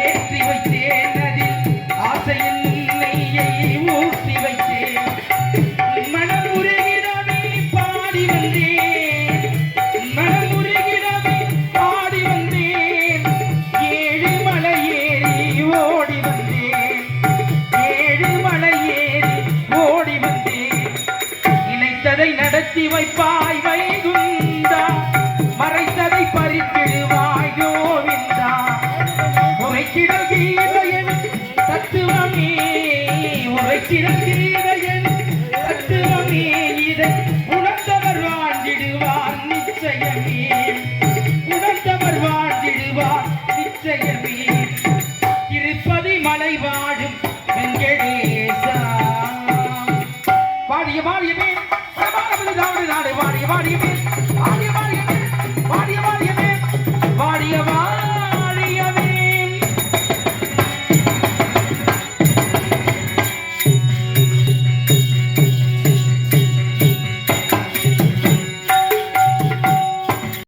ஏற்றி வைத்தேன், அதில் ஆசையில் நெய்யை ஊற்றி வைத்தேன். மனமுருகிடமே பாடி வந்தேன், மனமுருகிடமே பாடி வந்தேன். ஏழு மலை ஏறி ஓடி வந்தேன், ஏழு மலை ஏறி ஓடி வந்தேன். நினைத்ததை நடத்தி வைப்பாய் வைகுந்தா, இதை உணர்ந்தவர் வாழ்ந்திடுவார் நிச்சயமே, உணர்ந்தவர் வாழ்ந்திடுவார் நிச்சயமே. திருப்பதி மலை வாழும் வெங்கடேசா வாடிய வாடியவே நாடு வாடிய வாடியவே வாடிய வாடிய